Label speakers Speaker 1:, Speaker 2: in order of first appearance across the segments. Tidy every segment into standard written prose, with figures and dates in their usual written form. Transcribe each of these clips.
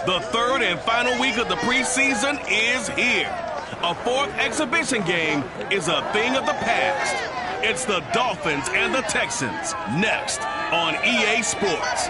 Speaker 1: The third and final week of the preseason is here. A fourth exhibition game is a thing of the past. It's the Dolphins and the Texans next on EA Sports.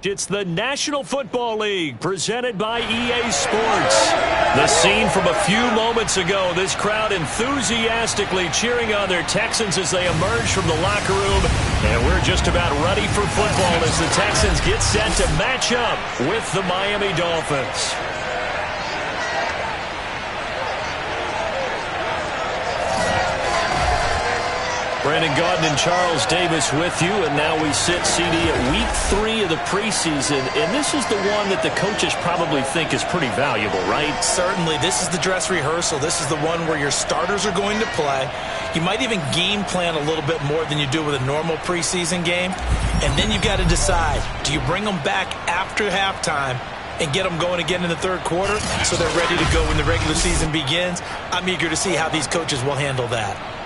Speaker 2: It's the National Football League presented by EA Sports. The scene from a few moments ago, this crowd enthusiastically cheering on their Texans as they emerge from the locker room. And we're just about ready for football as the Texans get set to match up with the Miami Dolphins. Brandon Gaudin and Charles Davis with you, and now we sit, CD, at week 3 of the preseason, and this is the one that the coaches probably think is pretty valuable, right?
Speaker 3: Certainly. This is the dress rehearsal. This is the one where your starters are going to play. You might even game plan a little bit more than you do with a normal preseason game, and then you've got to decide, do you bring them back after halftime and get them going again in the third quarter so they're ready to go when the regular season begins? I'm eager to see how these coaches will handle that.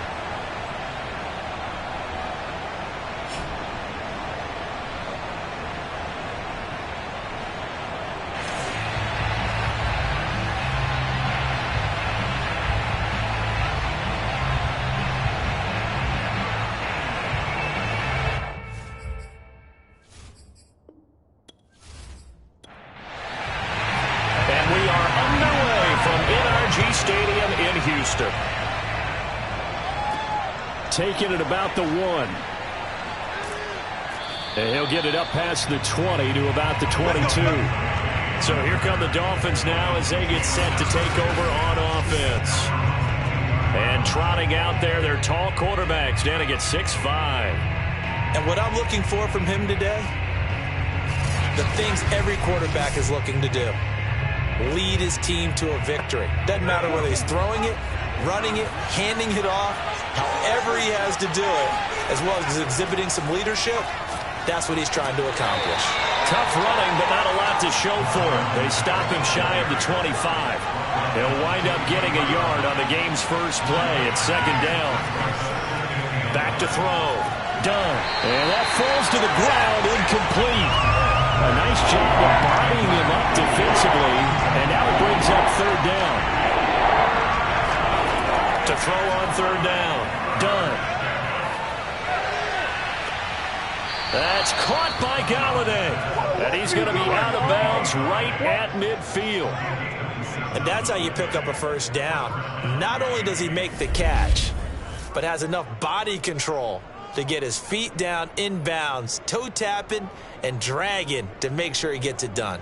Speaker 2: Taking it about the 1. And he'll get it up past the 20 to about the 22. So here come the Dolphins now as they get set to take over on offense. And trotting out there, their tall quarterback standing at 6'5".
Speaker 3: And what I'm looking for from him today, the things every quarterback is looking to do. Lead his team to a victory. Doesn't matter whether he's throwing it, running it, handing it off, however he has to do it, as well as exhibiting some leadership, that's what he's trying to accomplish.
Speaker 2: Tough running, but not a lot to show for it. They stop him shy of the 25. He'll wind up getting a yard on the game's first play at second down. Back to throw. Done. And that falls to the ground, incomplete. A nice job of bodying him up defensively, and now it brings up third down. To throw on third down. Done. That's caught by Galladay. And he's going to be out of bounds right at midfield.
Speaker 3: And that's how you pick up a first down. Not only does he make the catch, but has enough body control to get his feet down inbounds, toe tapping and dragging to make sure he gets it done.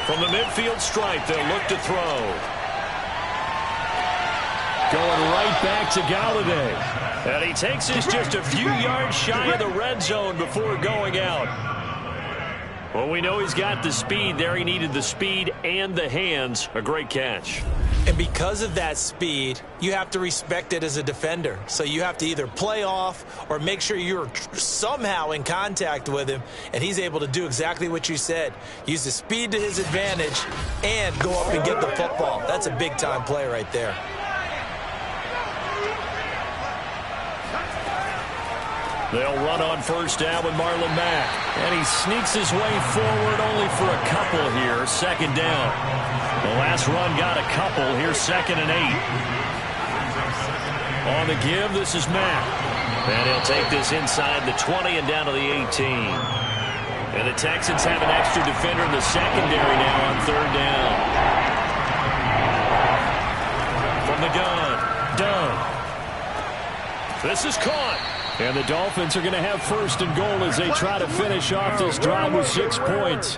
Speaker 2: From the midfield stripe, they'll look to throw. Going right back to Galladay. And he takes this just a few yards shy of the red zone before going out. Well, we know he's got the speed there. He needed the speed and the hands. A great catch.
Speaker 3: And because of that speed, you have to respect it as a defender. So you have to either play off or make sure you're somehow in contact with him, and he's able to do exactly what you said. Use the speed to his advantage and go up and get the football. That's a big-time play right there.
Speaker 2: They'll run on first down with Marlon Mack. And he sneaks his way forward only for a couple here. Second down. The last run got a couple. Here's 2nd and 8. On the give, this is Mack. And he'll take this inside the 20 and down to the 18. And the Texans have an extra defender in the secondary now on third down. From the gun. Dunn. This is caught. And the Dolphins are going to have first and goal as they try to finish off this drive with 6 points.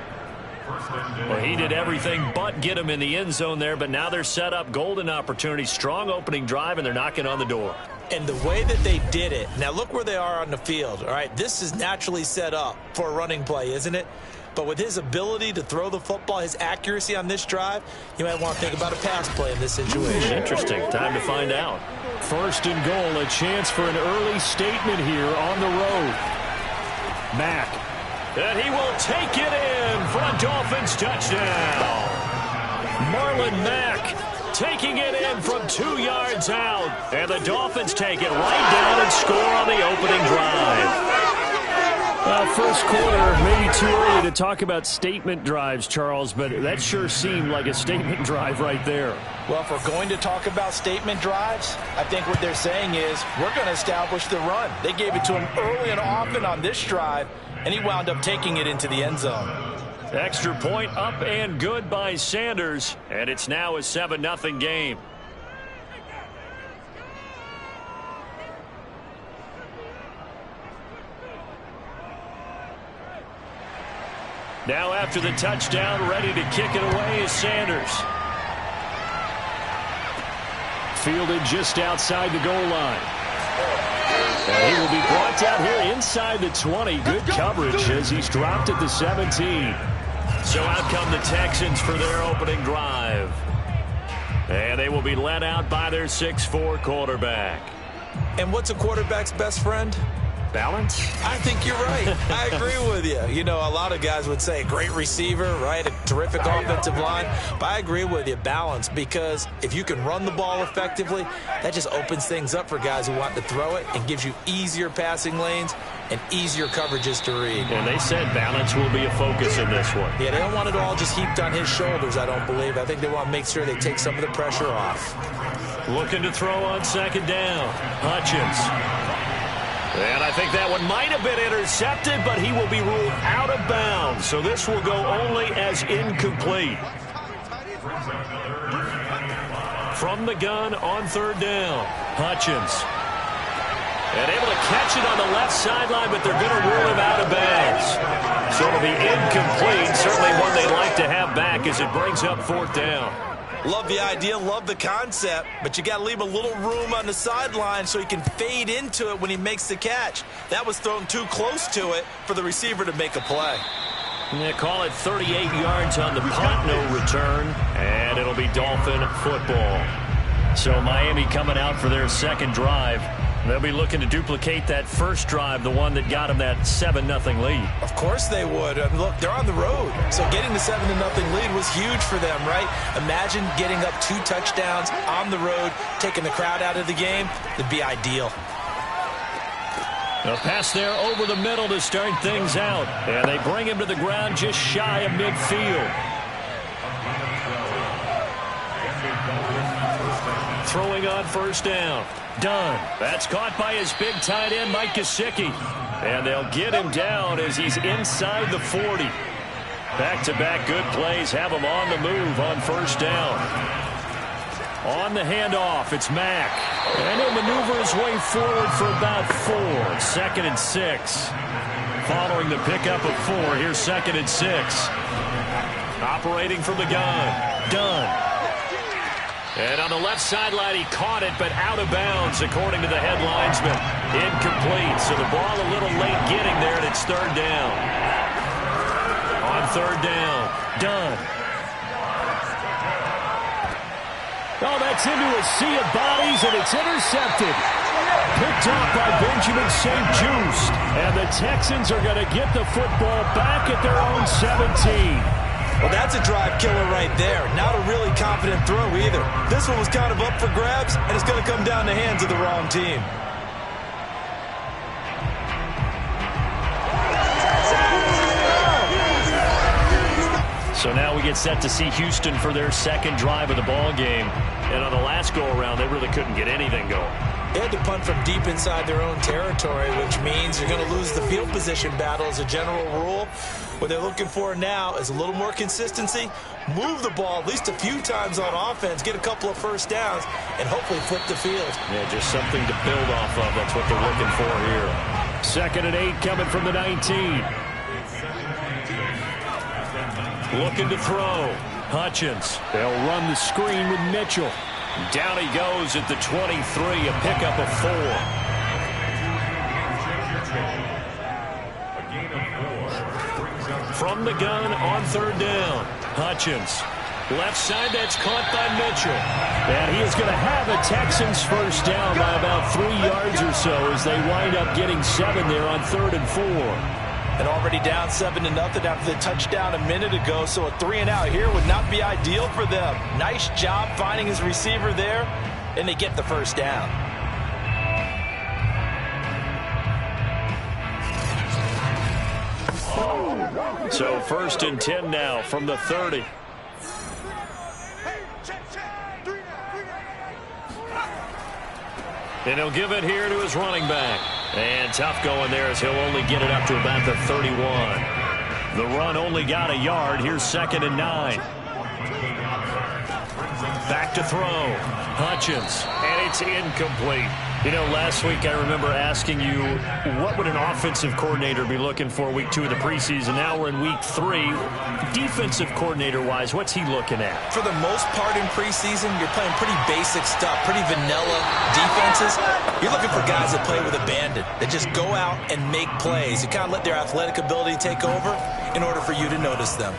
Speaker 2: Well, he did everything but get him in the end zone there, but now they're set up golden opportunity, strong opening drive, and they're knocking on the door.
Speaker 3: And the way that they did it, now look where they are on the field, all right? This is naturally set up for a running play, isn't it? But with his ability to throw the football, his accuracy on this drive, you might want to think about a pass play in this situation.
Speaker 2: Interesting. Time to find out. First and goal, a chance for an early statement here on the road. Mack. And he will take it in for a Dolphins touchdown. Marlon Mack taking it in from 2 yards out. And the Dolphins take it right down and score on the opening drive.
Speaker 4: First quarter, maybe too early to talk about statement drives, Charles, but that sure seemed like a statement drive right there.
Speaker 3: Well, if we're going to talk about statement drives, I think what they're saying is we're going to establish the run. They gave it to him early and often on this drive, and he wound up taking it into the end zone.
Speaker 2: Extra point up and good by Sanders, and it's now a 7-0 game. Now after the touchdown, ready to kick it away is Sanders.
Speaker 4: Fielded just outside the goal line. And he will be brought down here inside the 20. Good coverage as he's dropped at the 17.
Speaker 2: So out come the Texans for their opening drive. And they will be led out by their 6'4" quarterback.
Speaker 3: And what's a quarterback's best friend?
Speaker 2: Balance?
Speaker 3: I think you're right. I agree with you. You know, a lot of guys would say a great receiver, right? A terrific offensive line. But I agree with you, balance, because if you can run the ball effectively, that just opens things up for guys who want to throw it and gives you easier passing lanes and easier coverages to read.
Speaker 2: And they said balance will be a focus in this one.
Speaker 3: Yeah, they don't want it all just heaped on his shoulders, I don't believe. I think they want to make sure they take some of the pressure off.
Speaker 2: Looking to throw on second down. Hutchins. And I think that one might have been intercepted, but he will be ruled out of bounds. So this will go only as incomplete. From the gun on third down, Hutchins. And able to catch it on the left sideline, but they're going to rule him out of bounds. So it'll be incomplete. Certainly one they'd like to have back as it brings up fourth down.
Speaker 3: Love the idea, love the concept, but you got to leave a little room on the sideline so he can fade into it when he makes the catch. That was thrown too close to it for the receiver to make a play.
Speaker 2: They call it 38 yards on the punt, no return, and it'll be Dolphin football. So Miami coming out for their second drive. They'll be looking to duplicate that first drive, the one that got them that 7-0 lead.
Speaker 3: Of course they would. I mean, look, they're on the road. So getting the 7-0 lead was huge for them, right? Imagine getting up 2 touchdowns on the road, taking the crowd out of the game. It'd be ideal.
Speaker 2: A pass there over the middle to start things out. And they bring him to the ground just shy of midfield. Throwing on first down. Dunn. That's caught by his big tight end, Mike Gesicki. And they'll get him down as he's inside the 40. Back-to-back good plays have him on the move on first down. On the handoff, it's Mack. And he'll maneuver his way forward for about 4. 2nd and 6. Following the pickup of 4, here's 2nd and 6. Operating from the gun. Dunn. And on the left sideline, he caught it, but out of bounds, according to the head linesman. Incomplete, so the ball a little late getting there, and it's third down. On third down, Dunn.
Speaker 4: Oh, that's into a sea of bodies, and it's intercepted. Picked off by Benjamin St. Juste. And the Texans are going to get the football back at their own 17.
Speaker 3: Well, that's a drive killer right there. Not a really confident throw either. This one was kind of up for grabs, and it's going to come down the hands of the wrong team.
Speaker 2: So now we get set to see Houston for their second drive of the ball game. And on the last go-around, they really couldn't get anything going.
Speaker 3: They had to punt from deep inside their own territory, which means you're going to lose the field position battle as a general rule. What they're looking for now is a little more consistency, move the ball at least a few times on offense, get a couple of first downs, and hopefully flip the field.
Speaker 2: Yeah, just something to build off of. That's what they're looking for here.
Speaker 4: 2nd and 8 coming from the 19.
Speaker 2: Looking to throw. Hutchins.
Speaker 4: They'll run the screen with Mitchell.
Speaker 2: Down he goes at the 23, a pickup of 4. From the gun on third down, Hutchins. Left side, that's caught by Mitchell.
Speaker 4: And he is going to have a Texans first down by about 3 yards or so as they wind up getting 7 there on 3rd and 4.
Speaker 3: And already down 7-0 after the touchdown a minute ago, so a 3-and-out here would not be ideal for them. Nice job finding his receiver there, and they get the first down.
Speaker 4: So 1st and 10 now from the 30. And he'll give it here to his running back. And tough going there as he'll only get it up to about the 31. The run only got a yard. Here's 2nd and 9. Back to throw. Hutchins. And it's incomplete. You know, last week I remember asking you, what would an offensive coordinator be looking for week 2 of the preseason? Now we're in week 3. Defensive coordinator-wise, what's he looking at?
Speaker 3: For the most part in preseason, you're playing pretty basic stuff, pretty vanilla defenses. You're looking for guys that play with abandon, that just go out and make plays. You kind of let their athletic ability take over in order for you to notice them.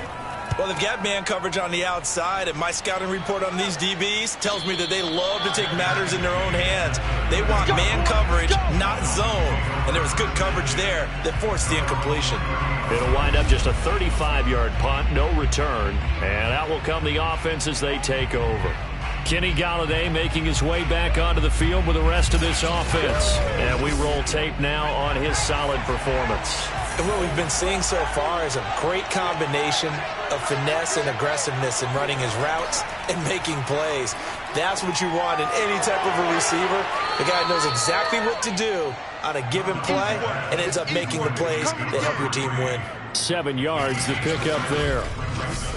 Speaker 3: Well, they've got man coverage on the outside, and my scouting report on these DBs tells me that they love to take matters in their own hands. They want man coverage, not zone. And there was good coverage there that forced the incompletion.
Speaker 4: It'll wind up just a 35-yard punt, no return. And out will come the offense as they take over. Kenny Golladay making his way back onto the field with the rest of this offense. And we roll tape now on his solid performance.
Speaker 3: And what we've been seeing so far is a great combination of finesse and aggressiveness in running his routes and making plays. That's what you want in any type of a receiver. The guy knows exactly what to do on a given play and ends up making the plays that help your team win.
Speaker 4: 7 yards to pick up there.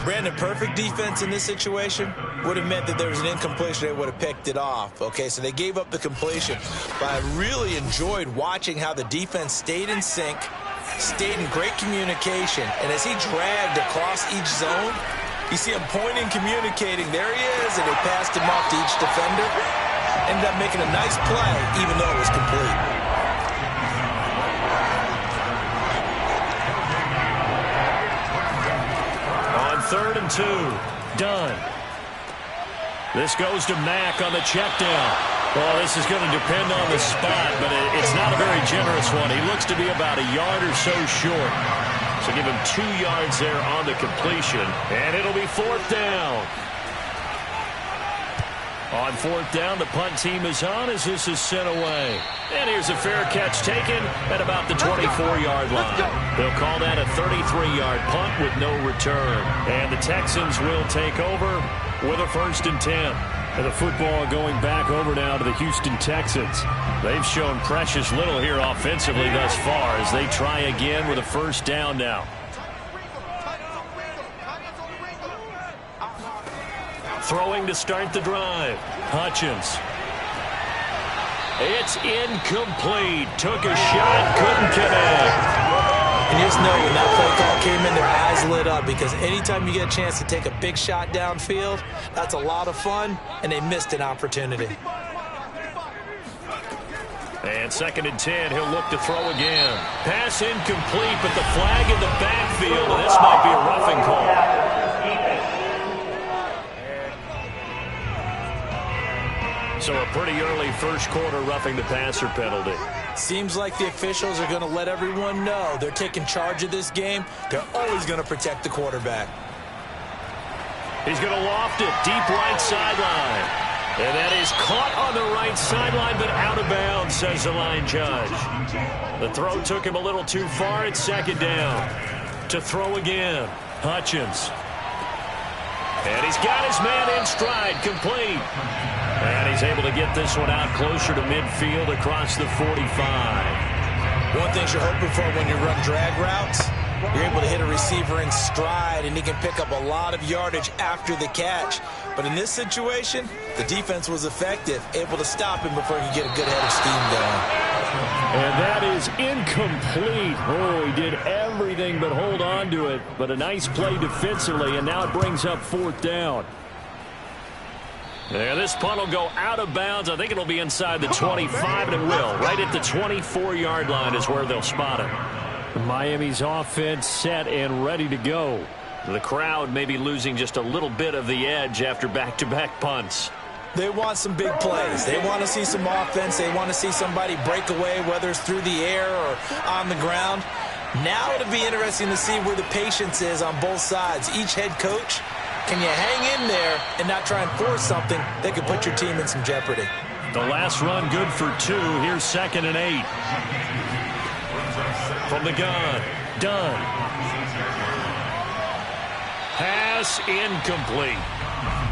Speaker 3: Brandon, perfect defense in this situation would have meant that there was an incompletion. They would have picked it off. Okay, so they gave up the completion. But I really enjoyed watching how the defense stayed in sync, stayed in great communication, and as he dragged across each zone, you see him pointing, communicating. There he is, and they passed him off to each defender. Ended up making a nice play, even though it was complete.
Speaker 4: On 3rd and 2, Dunn. This goes to Mack on the check down. Well, this is going to depend on the spot, but it's not a very generous one. He looks to be about a yard or so short. So give him 2 yards there on the completion, and it'll be 4th down. On 4th down, the punt team is on as this is sent away. And here's a fair catch taken at about the 24-yard line. They'll call that a 33-yard punt with no return. And the Texans will take over with a 1st and 10. And the football going back over now to the Houston Texans. They've shown precious little here offensively thus far as they try again with a 1st down now. Throwing to start the drive. Hutchins. It's incomplete. Took a shot, couldn't connect.
Speaker 3: And just know when that play call came in, their eyes lit up, because anytime you get a chance to take a big shot downfield, that's a lot of fun, and they missed an opportunity.
Speaker 4: And 2nd and 10, he'll look to throw again. Pass incomplete, but the flag in the backfield, and this might be a roughing call. So a pretty early 1st quarter roughing the passer penalty.
Speaker 3: Seems like the officials are going to let everyone know they're taking charge of this game. They're always going to protect the quarterback.
Speaker 4: He's going to loft it deep right sideline. And that is caught on the right sideline, but out of bounds, says the line judge. The throw took him a little too far. It's 2nd down. To throw again, Hutchins. And he's got his man in stride, complete. And he's able to get this one out closer to midfield across the 45.
Speaker 3: One thing you're hoping for when you run drag routes, you're able to hit a receiver in stride, and he can pick up a lot of yardage after the catch. But in this situation, the defense was effective, able to stop him before he could get a good head of steam going.
Speaker 4: And that is incomplete. Oh, he did everything but hold on to it. But a nice play defensively, and now it brings up 4th down. Yeah, this punt will go out of bounds. I think it'll be inside the 25, and it will. Right at the 24-yard line is where they'll spot it. Miami's offense set and ready to go. The crowd may be losing just a little bit of the edge after back-to-back punts.
Speaker 3: They want some big plays. They want to see some offense. They want to see somebody break away, whether it's through the air or on the ground. Now it'll be interesting to see where the patience is on both sides. Each head coach, can you hang in there and not try and force something that could put your team in some jeopardy?
Speaker 2: The last run good for 2. Here's 2nd and 8. From the gun, done. Pass incomplete.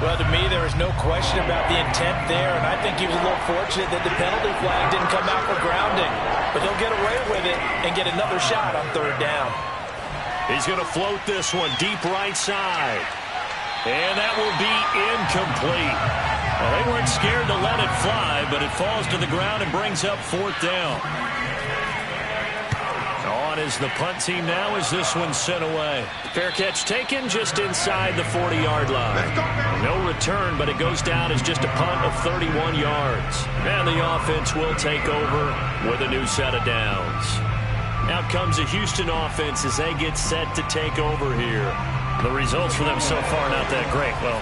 Speaker 3: Well, to me, there is no question about the intent there, and I think he was a little fortunate that the penalty flag didn't come out for grounding. But he'll get away with it and get another shot on 3rd down.
Speaker 2: He's going to float this one deep right side. And that will be incomplete. Well, they weren't scared to let it fly, but it falls to the ground and brings up 4th down. On is the punt team now as this one's sent away. Fair catch taken just inside the 40-yard line. No return, but it goes down as just a punt of 31 yards. And the offense will take over with a new set of downs. Out comes the Houston offense as they get set to take over here. The results for them so far not that great. Well,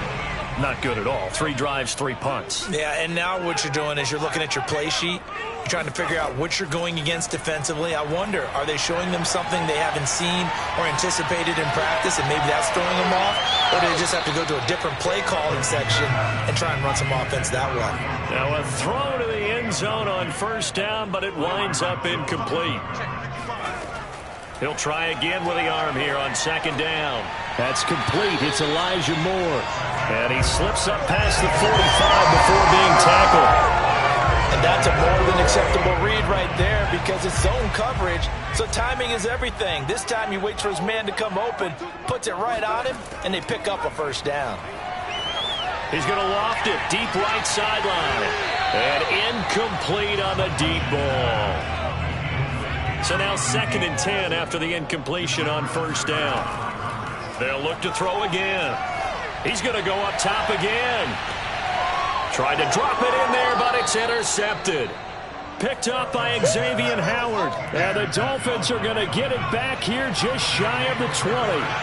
Speaker 2: not good at all. 3 drives, 3 punts.
Speaker 3: Yeah, and now what you're doing is you're looking at your play sheet. You're trying to figure out what you're going against defensively. I wonder, are they showing them something they haven't seen or anticipated in practice, and maybe that's throwing them off? Or do they just have to go to a different play calling section and try and run some offense that way?
Speaker 2: Now a throw to the end zone on 1st down, but it winds up incomplete. He'll try again with the arm here on 2nd down.
Speaker 4: That's complete. It's Elijah Moore. And he slips up past the 45 before being tackled.
Speaker 3: And that's a more than acceptable read right there because it's zone coverage, so timing is everything. This time he waits for his man to come open, puts it right on him, and they pick up a 1st down.
Speaker 2: He's going to loft it deep right sideline. And incomplete on the deep ball. So now 2nd and 10 after the incompletion on 1st down. They'll look to throw again. He's going to go up top again. Tried to drop it in there, but it's intercepted. Picked up by Xavier Howard.
Speaker 4: And the Dolphins are going to get it back here just shy of the 20.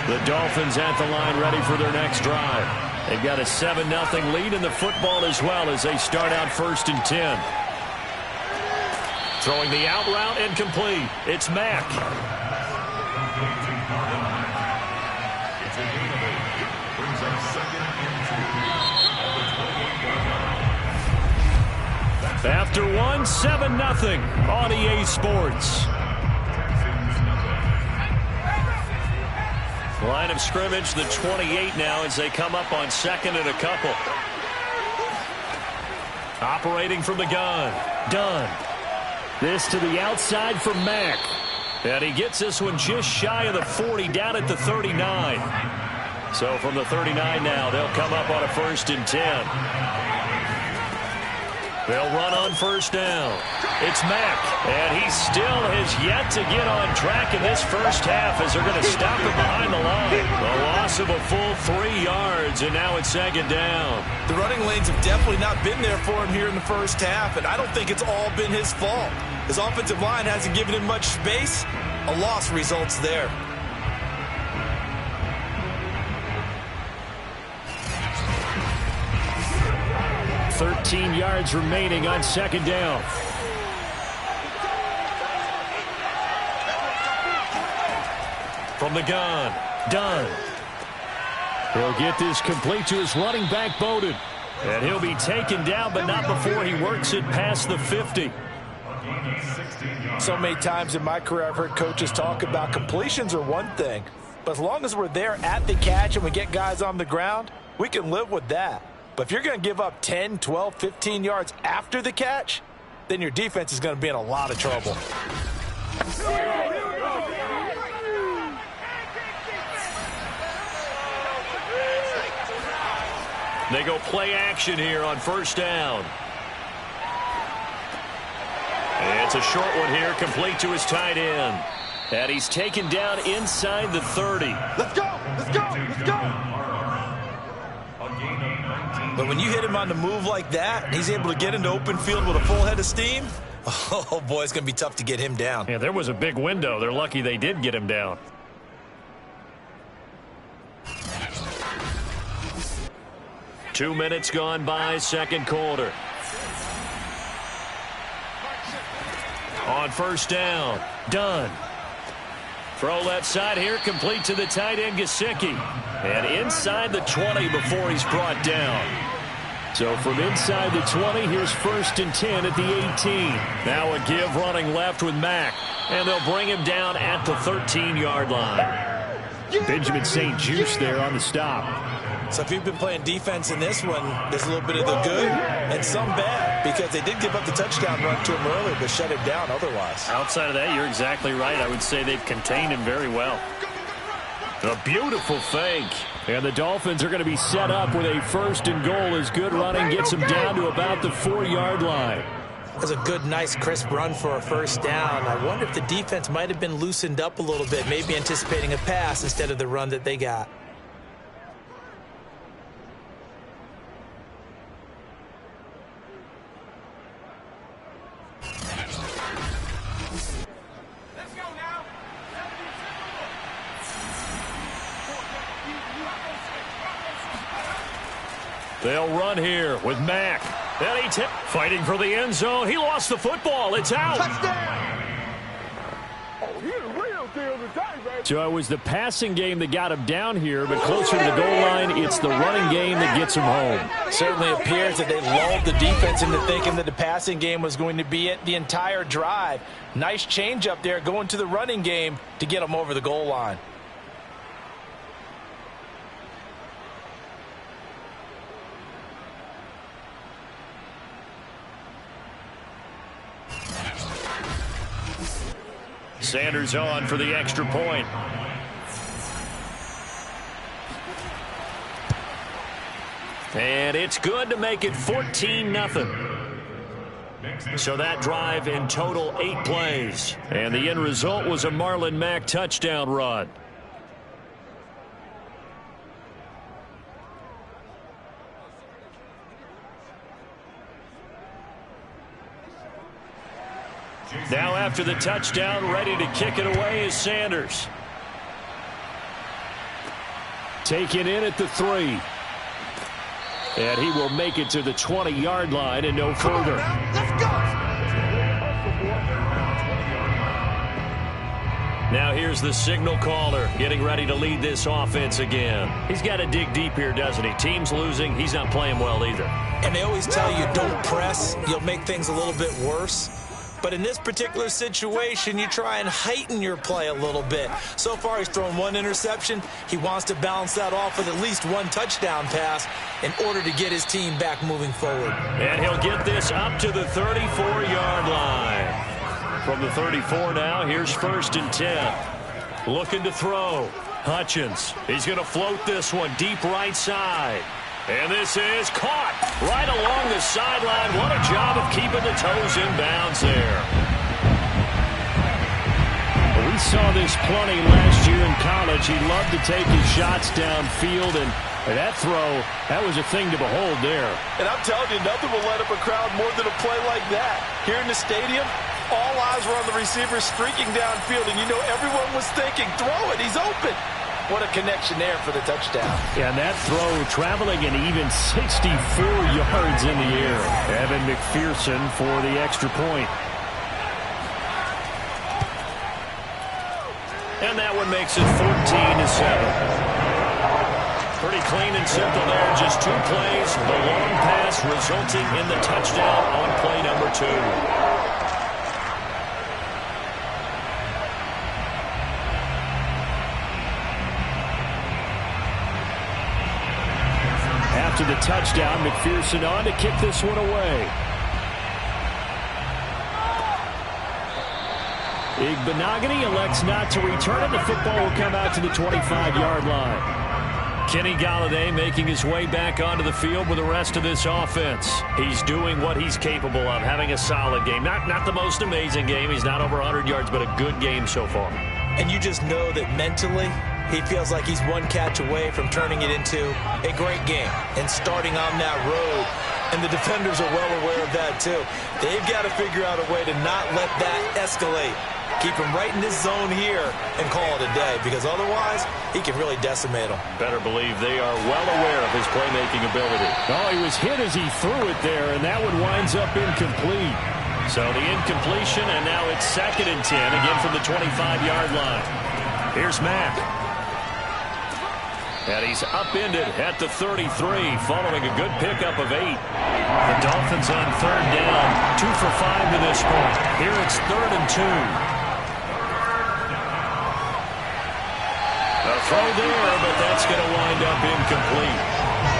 Speaker 2: The Dolphins at the line ready for their next drive. They've got a 7-0 lead in the football as well as they start out 1st and 10. Throwing the out route incomplete. It's Mack. After 1, 7-0 on EA Sports. Line of scrimmage, the 28 now as they come up on 2nd and a couple. Operating from the gun. Done.
Speaker 4: This to the outside for Mack.
Speaker 2: And he gets this one just shy of the 40, down at the 39. So from the 39 now, they'll come up on a 1st and 10. They'll run on 1st down. It's Mack, and he still has yet to get on track in this 1st half as they're going to stop him behind the line. The loss of a full 3 yards, and now it's 2nd down.
Speaker 3: The running lanes have definitely not been there for him here in the 1st half, and I don't think it's all been his fault. His offensive line hasn't given him much space. A loss results there.
Speaker 4: $13 yards remaining on 2nd down.
Speaker 2: From the gun, done.
Speaker 4: He'll get this complete to his running back, Bowden.
Speaker 2: And he'll be taken down, but not before he works it past the 50.
Speaker 3: So many times in my career I've heard coaches talk about completions are one thing, but as long as we're there at the catch and we get guys on the ground, we can live with that. But if you're going to give up 10, 12, 15 yards after the catch, then your defense is going to be in a lot of trouble.
Speaker 2: They go play action here on 1st down. It's a short one here, complete to his tight end. And he's taken down inside the 30.
Speaker 3: Let's go! Let's go! Let's go! But when you hit him on the move like that, and he's able to get into open field with a full head of steam, oh boy, it's going to be tough to get him down.
Speaker 2: Yeah, there was a big window. They're lucky they did get him down. Two minutes gone by, 2nd quarter. On 1st down, done. Throw left side here, complete to the tight end, Gesicki. And inside the 20 before he's brought down.
Speaker 4: So from inside the 20, here's 1st and 10 at the 18.
Speaker 2: Now a give running left with Mack. And they'll bring him down at the 13-yard line.
Speaker 4: Benjamin St. Juste there on the stop.
Speaker 3: So if you've been playing defense in this one, there's a little bit of the good and some bad, because they did give up the touchdown run to him earlier, but shut him down otherwise.
Speaker 2: Outside of that, you're exactly right. I would say they've contained him very well. A beautiful fake.
Speaker 4: And the Dolphins are going to be set up with a 1st and goal as good running gets them down to about the 4-yard line.
Speaker 3: That's a good, nice, crisp run for a 1st down. I wonder if the defense might have been loosened up a little bit, maybe anticipating a pass instead of the run that they got.
Speaker 2: They'll run here with Mack. Then he fighting for the end zone. He lost the football. It's out.
Speaker 5: Touchdown! Oh, he's a real deal today, baby.
Speaker 4: So it was the passing game that got him down here, but closer to the goal line, it's the running game that gets him home.
Speaker 3: Certainly appears that they lulled the defense into thinking that the passing game was going to be it the entire drive. Nice change up there going to the running game to get them over the goal line.
Speaker 2: Sanders on for the extra point. And it's good to make it 14-0. So that drive in total 8 plays. And the end result was a Marlon Mack touchdown run. Now after the touchdown, ready to kick it away is Sanders.
Speaker 4: Taken in at the 3. And he will make it to the 20-yard line and no further.
Speaker 5: Let's go!
Speaker 2: Now here's the signal caller getting ready to lead this offense again. He's got to dig deep here, doesn't he? Team's losing. He's not playing well either.
Speaker 3: And they always tell you don't press. You'll make things a little bit worse. But in this particular situation, you try and heighten your play a little bit. So far, he's thrown 1 interception. He wants to balance that off with at least 1 touchdown pass in order to get his team back moving forward.
Speaker 2: And he'll get this up to the 34-yard line. From the 34 now, here's 1st and 10. Looking to throw. Hutchins. He's going to float this one deep right side. And this is caught right along the sideline. What a job of keeping the toes in bounds there.
Speaker 4: We saw this plenty last year in college. He loved to take his shots downfield, and that throw, that was a thing to behold there.
Speaker 6: And I'm telling you, nothing will let up a crowd more than a play like that. Here in the stadium, all eyes were on the receiver streaking downfield, and you know everyone was thinking, throw it, he's open. What a connection there for the touchdown.
Speaker 4: And that throw traveling an even 64 yards in the air. Evan McPherson for the extra point.
Speaker 2: And that one makes it 14-7. Pretty clean and simple there. Just 2 plays. The long pass resulting in the touchdown on play number 2.
Speaker 4: After the touchdown, McPherson on to kick this one away. Igbenogany elects not to return it. The football will come out to the 25-yard line.
Speaker 2: Kenny Golladay making his way back onto the field with the rest of this offense. He's doing what he's capable of, having a solid game. Not the most amazing game. He's not over 100 yards, but a good game so far.
Speaker 3: And you just know that mentally, he feels like he's 1 catch away from turning it into a great game and starting on that road. And the defenders are well aware of that, too. They've got to figure out a way to not let that escalate. Keep him right in this zone here and call it a day, because otherwise he can really decimate them.
Speaker 2: Better believe they are well aware of his playmaking ability.
Speaker 4: Oh, he was hit as he threw it there, and that one winds up incomplete.
Speaker 2: So the incompletion, and now it's 2nd and 10, again from the 25-yard line. Here's Mack. And he's upended at the 33 following a good pickup of 8. The Dolphins on 3rd down, 2 for 5 to this point. Here it's 3rd and 2. A throw there, but that's going to wind up incomplete.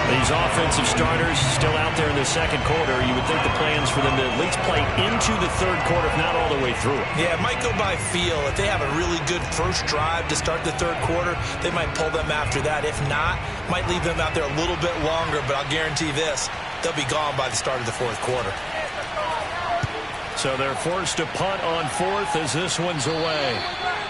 Speaker 2: These offensive starters still out there in the second quarter. You would think the plan's for them to at least play into the third quarter, if not all the way through it.
Speaker 3: Yeah, it might go by feel. If they have a really good first drive to start the third quarter, they might pull them after that. If not, might leave them out there a little bit longer, but I'll guarantee this, they'll be gone by the start of the fourth quarter.
Speaker 2: So they're forced to punt on 4th as this one's away.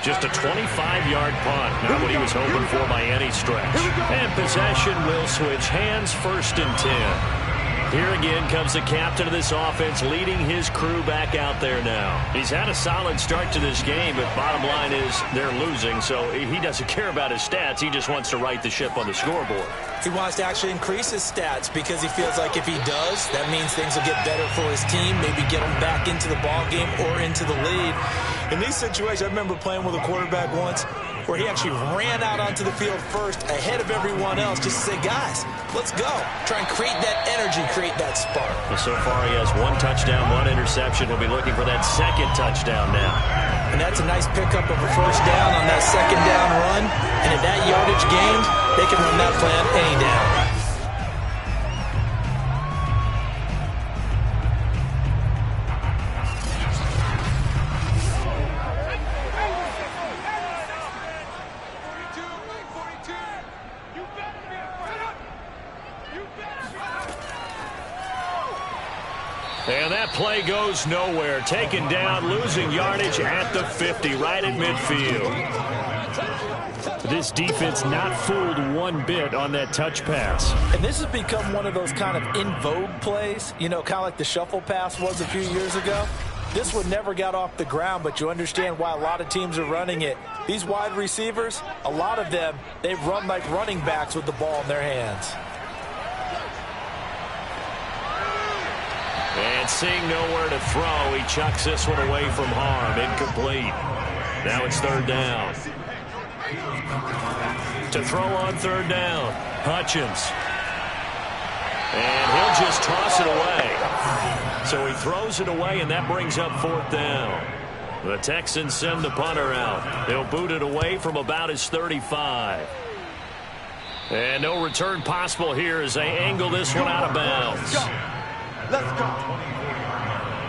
Speaker 2: Just a 25-yard punt. Not what he was hoping for by any stretch. And possession will switch hands, 1st and 10. Here again comes the captain of this offense leading his crew back out there now. He's had a solid start to this game, but bottom line is they're losing, so he doesn't care about his stats. He just wants to right the ship on the scoreboard.
Speaker 3: He wants to actually increase his stats because he feels like if he does, that means things will get better for his team, maybe get him back into the ball game or into the lead. In these situations, I remember playing with a quarterback once where he actually ran out onto the field first ahead of everyone else just to say, guys, let's go. Try and create that energy, create that spark.
Speaker 2: Well, so far he has 1 touchdown, 1 interception. He'll be looking for that 2nd touchdown now.
Speaker 3: And that's a nice pickup of a 1st down on that 2nd down run. And at that yardage gained, they can run that plan any down.
Speaker 2: And that play goes nowhere. Taken down, losing yardage at the 50, right at midfield.
Speaker 4: This defense not fooled one bit on that touch pass.
Speaker 6: And this has become one of those kind of in vogue plays, you know, kind of like the shuffle pass was a few years ago. This one never got off the ground, but you understand why a lot of teams are running it. These wide receivers, a lot of them, they run like running backs with the ball in their hands.
Speaker 2: And seeing nowhere to throw, he chucks this one away from harm. Incomplete. Now it's 3rd down. To throw on 3rd down, Hutchins. And he'll just toss it away. So he throws it away, and that brings up 4th down. The Texans send the punter out. They'll boot it away from about his 35. And no return possible here as they angle this one out of bounds.
Speaker 5: Let's go.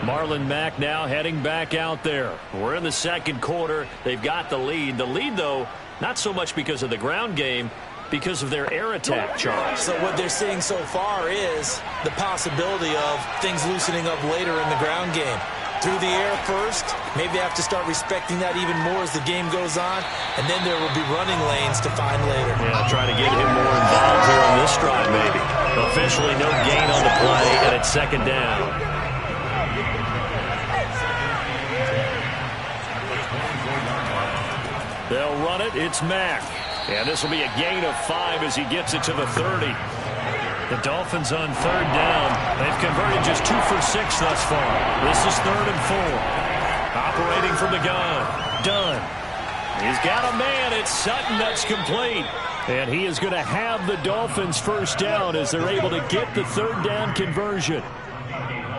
Speaker 2: Marlon Mack now heading back out there. We're in the second quarter. They've got the lead. The lead, though, not so much because of the ground game, because of their air attack, Charles.
Speaker 3: So what they're seeing so far is the possibility of things loosening up later in the ground game. Through the air first, maybe they have to start respecting that even more as the game goes on, and then there will be running lanes to find later.
Speaker 2: Yeah, try to get him more involved here on this drive, maybe. Officially no gain on the play, and it's 2nd down. They'll run it. It's Mack. And this will be a gain of 5 as he gets it to the 30. The Dolphins on 3rd down. They've converted just 2 for 6 thus far. This is 3rd and 4. Operating from the gun. Dunn. He's got a man. It's Sutton. That's complete.
Speaker 4: And he is going to have the Dolphins 1st down as they're able to get the 3rd down conversion.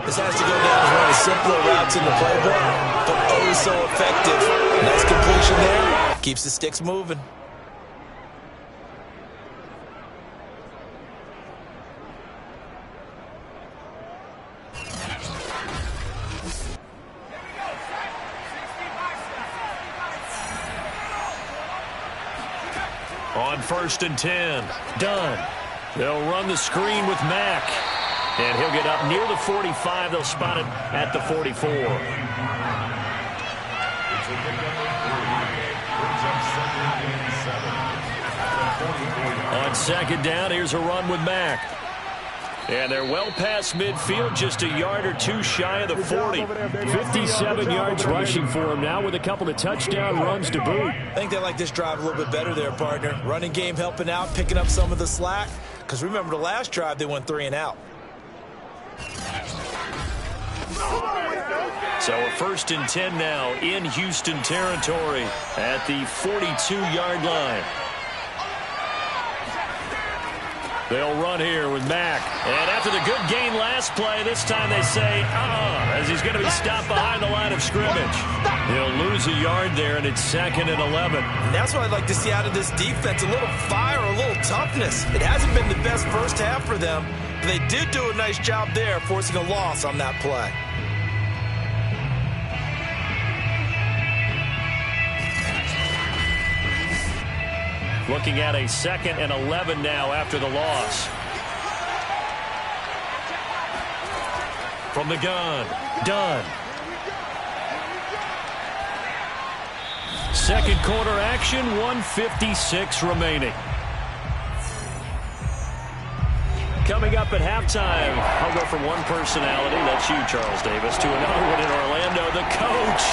Speaker 3: This has to go down as one of the simpler routes in the playbook, but oh so effective. Nice completion there. Keeps the sticks moving.
Speaker 2: On 1st and 10, Dunn. They'll run the screen with Mack. And he'll get up near the 45. They'll spot it at the 44. On 2nd down, here's a run with Mack. And they're well past midfield, just a yard or 2 shy of the 40.
Speaker 4: 57 yards rushing for him now with a couple of touchdown runs to boot.
Speaker 3: I think they like this drive a little bit better there, partner. Running game helping out, picking up some of the slack. Because remember, the last drive, they went 3 and out.
Speaker 2: So a 1st and 10 now in Houston territory at the 42-yard line. They'll run here with Mack. And after the good gain last play, this time they say, as he's going to be stopped behind the line of scrimmage. He'll lose a yard there, and it's 2nd and 11.
Speaker 3: And that's what I'd like to see out of this defense, a little fire, a little toughness. It hasn't been the best first half for them, but they did do a nice job there, forcing a loss on that play.
Speaker 2: Looking at a 2nd and 11 now after the loss. From the gun, Dunn. Second quarter action, 1:56 remaining. Coming up at halftime, I'll go from one personality, that's you, Charles Davis, to another one in Orlando, the coach.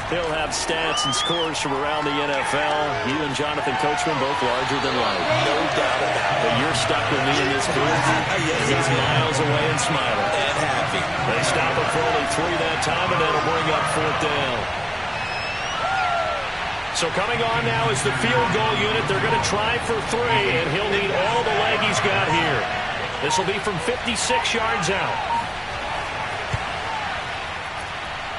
Speaker 2: He'll have stats and scores from around the NFL. You and Jonathan Coachman both larger than life.
Speaker 3: No doubt about it.
Speaker 2: But you're stuck with me in this booth. He's miles away and smiling.
Speaker 3: And happy.
Speaker 2: They stop it for only 3 that time, and that'll bring up 4th down. So coming on now is the field goal unit. They're going to try for 3, and he'll need all the leg he's got here. This will be from 56 yards out.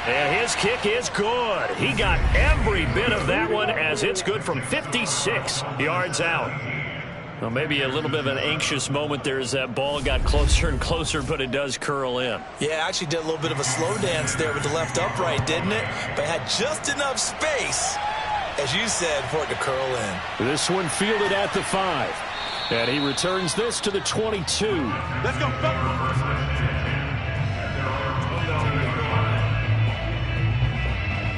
Speaker 2: And his kick is good. He got every bit of that one as it's good from 56 yards out. Well, maybe a little bit of an anxious moment there as that ball got closer and closer, but it does curl in.
Speaker 3: Yeah, actually did a little bit of a slow dance there with the left upright, didn't it? But had just enough space, as you said, for it to curl in.
Speaker 4: This one fielded at the 5. And he returns this to the 22.
Speaker 5: Let's go.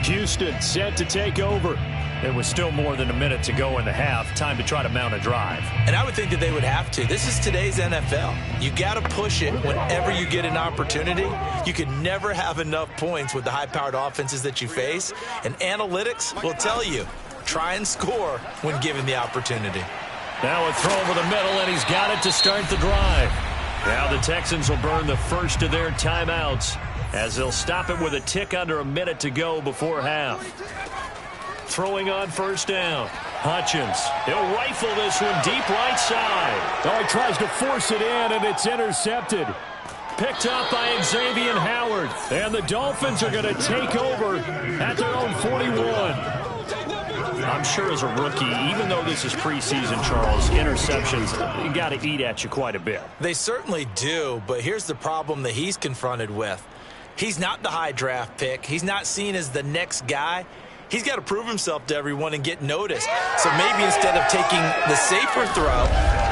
Speaker 4: Houston set to take over.
Speaker 2: There was still more than a minute to go in the half. Time to try to mount a drive.
Speaker 3: And I would think that they would have to. This is today's NFL. You got to push it whenever you get an opportunity. You can never have enough points with the high-powered offenses that you face. And analytics will tell you, try and score when given the opportunity.
Speaker 2: Now a throw over the middle, and he's got it to start the drive. Now the Texans will burn the first of their timeouts as they'll stop it with a tick under a minute to go before half. Throwing on 1st down. Hutchins. He'll rifle this one deep right side.
Speaker 4: Oh, he tries to force it in, and it's intercepted.
Speaker 2: Picked up by Xavier Howard.
Speaker 4: And the Dolphins are going to take over at their own 41.
Speaker 2: I'm sure as a rookie, even though this is preseason, Charles, interceptions, you got to eat at you quite a bit.
Speaker 3: They certainly do, but here's the problem that he's confronted with. He's not the high draft pick. He's not seen as the next guy. He's got to prove himself to everyone and get noticed. So maybe instead of taking the safer throw,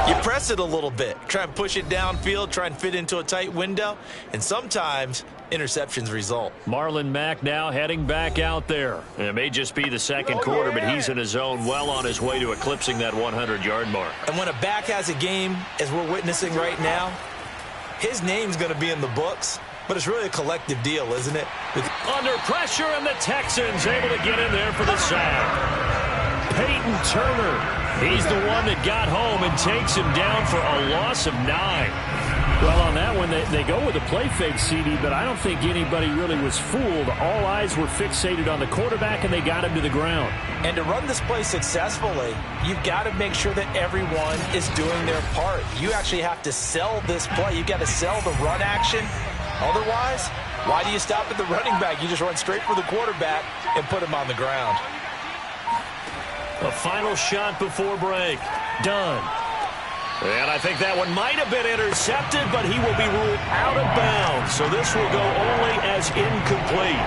Speaker 3: you press it a little bit. Try and push it downfield, try and fit into a tight window, and sometimes interceptions result.
Speaker 2: Marlon Mack now heading back out there. It may just be the second quarter, but he's in his zone, well on his way to eclipsing that 100-yard mark.
Speaker 3: And when a back has a game, as we're witnessing right now, his name's going to be in the books. But it's really a collective deal, isn't it?
Speaker 2: Under pressure, and the Texans able to get in there for the sack. Peyton Turner, he's the one that got home and takes him down for a loss of 9.
Speaker 4: Well, on that one, they go with a play fake, CD, but I don't think anybody really was fooled. All eyes were fixated on the quarterback, and they got him to the ground.
Speaker 3: And to run this play successfully, you've got to make sure that everyone is doing their part. You actually have to sell this play. You've got to sell the run action. Otherwise, why do you stop at the running back? You just run straight for the quarterback and put him on the ground.
Speaker 2: A final shot before break. Done. And I think that one might have been intercepted, but he will be ruled out of bounds. So this will go only as incomplete.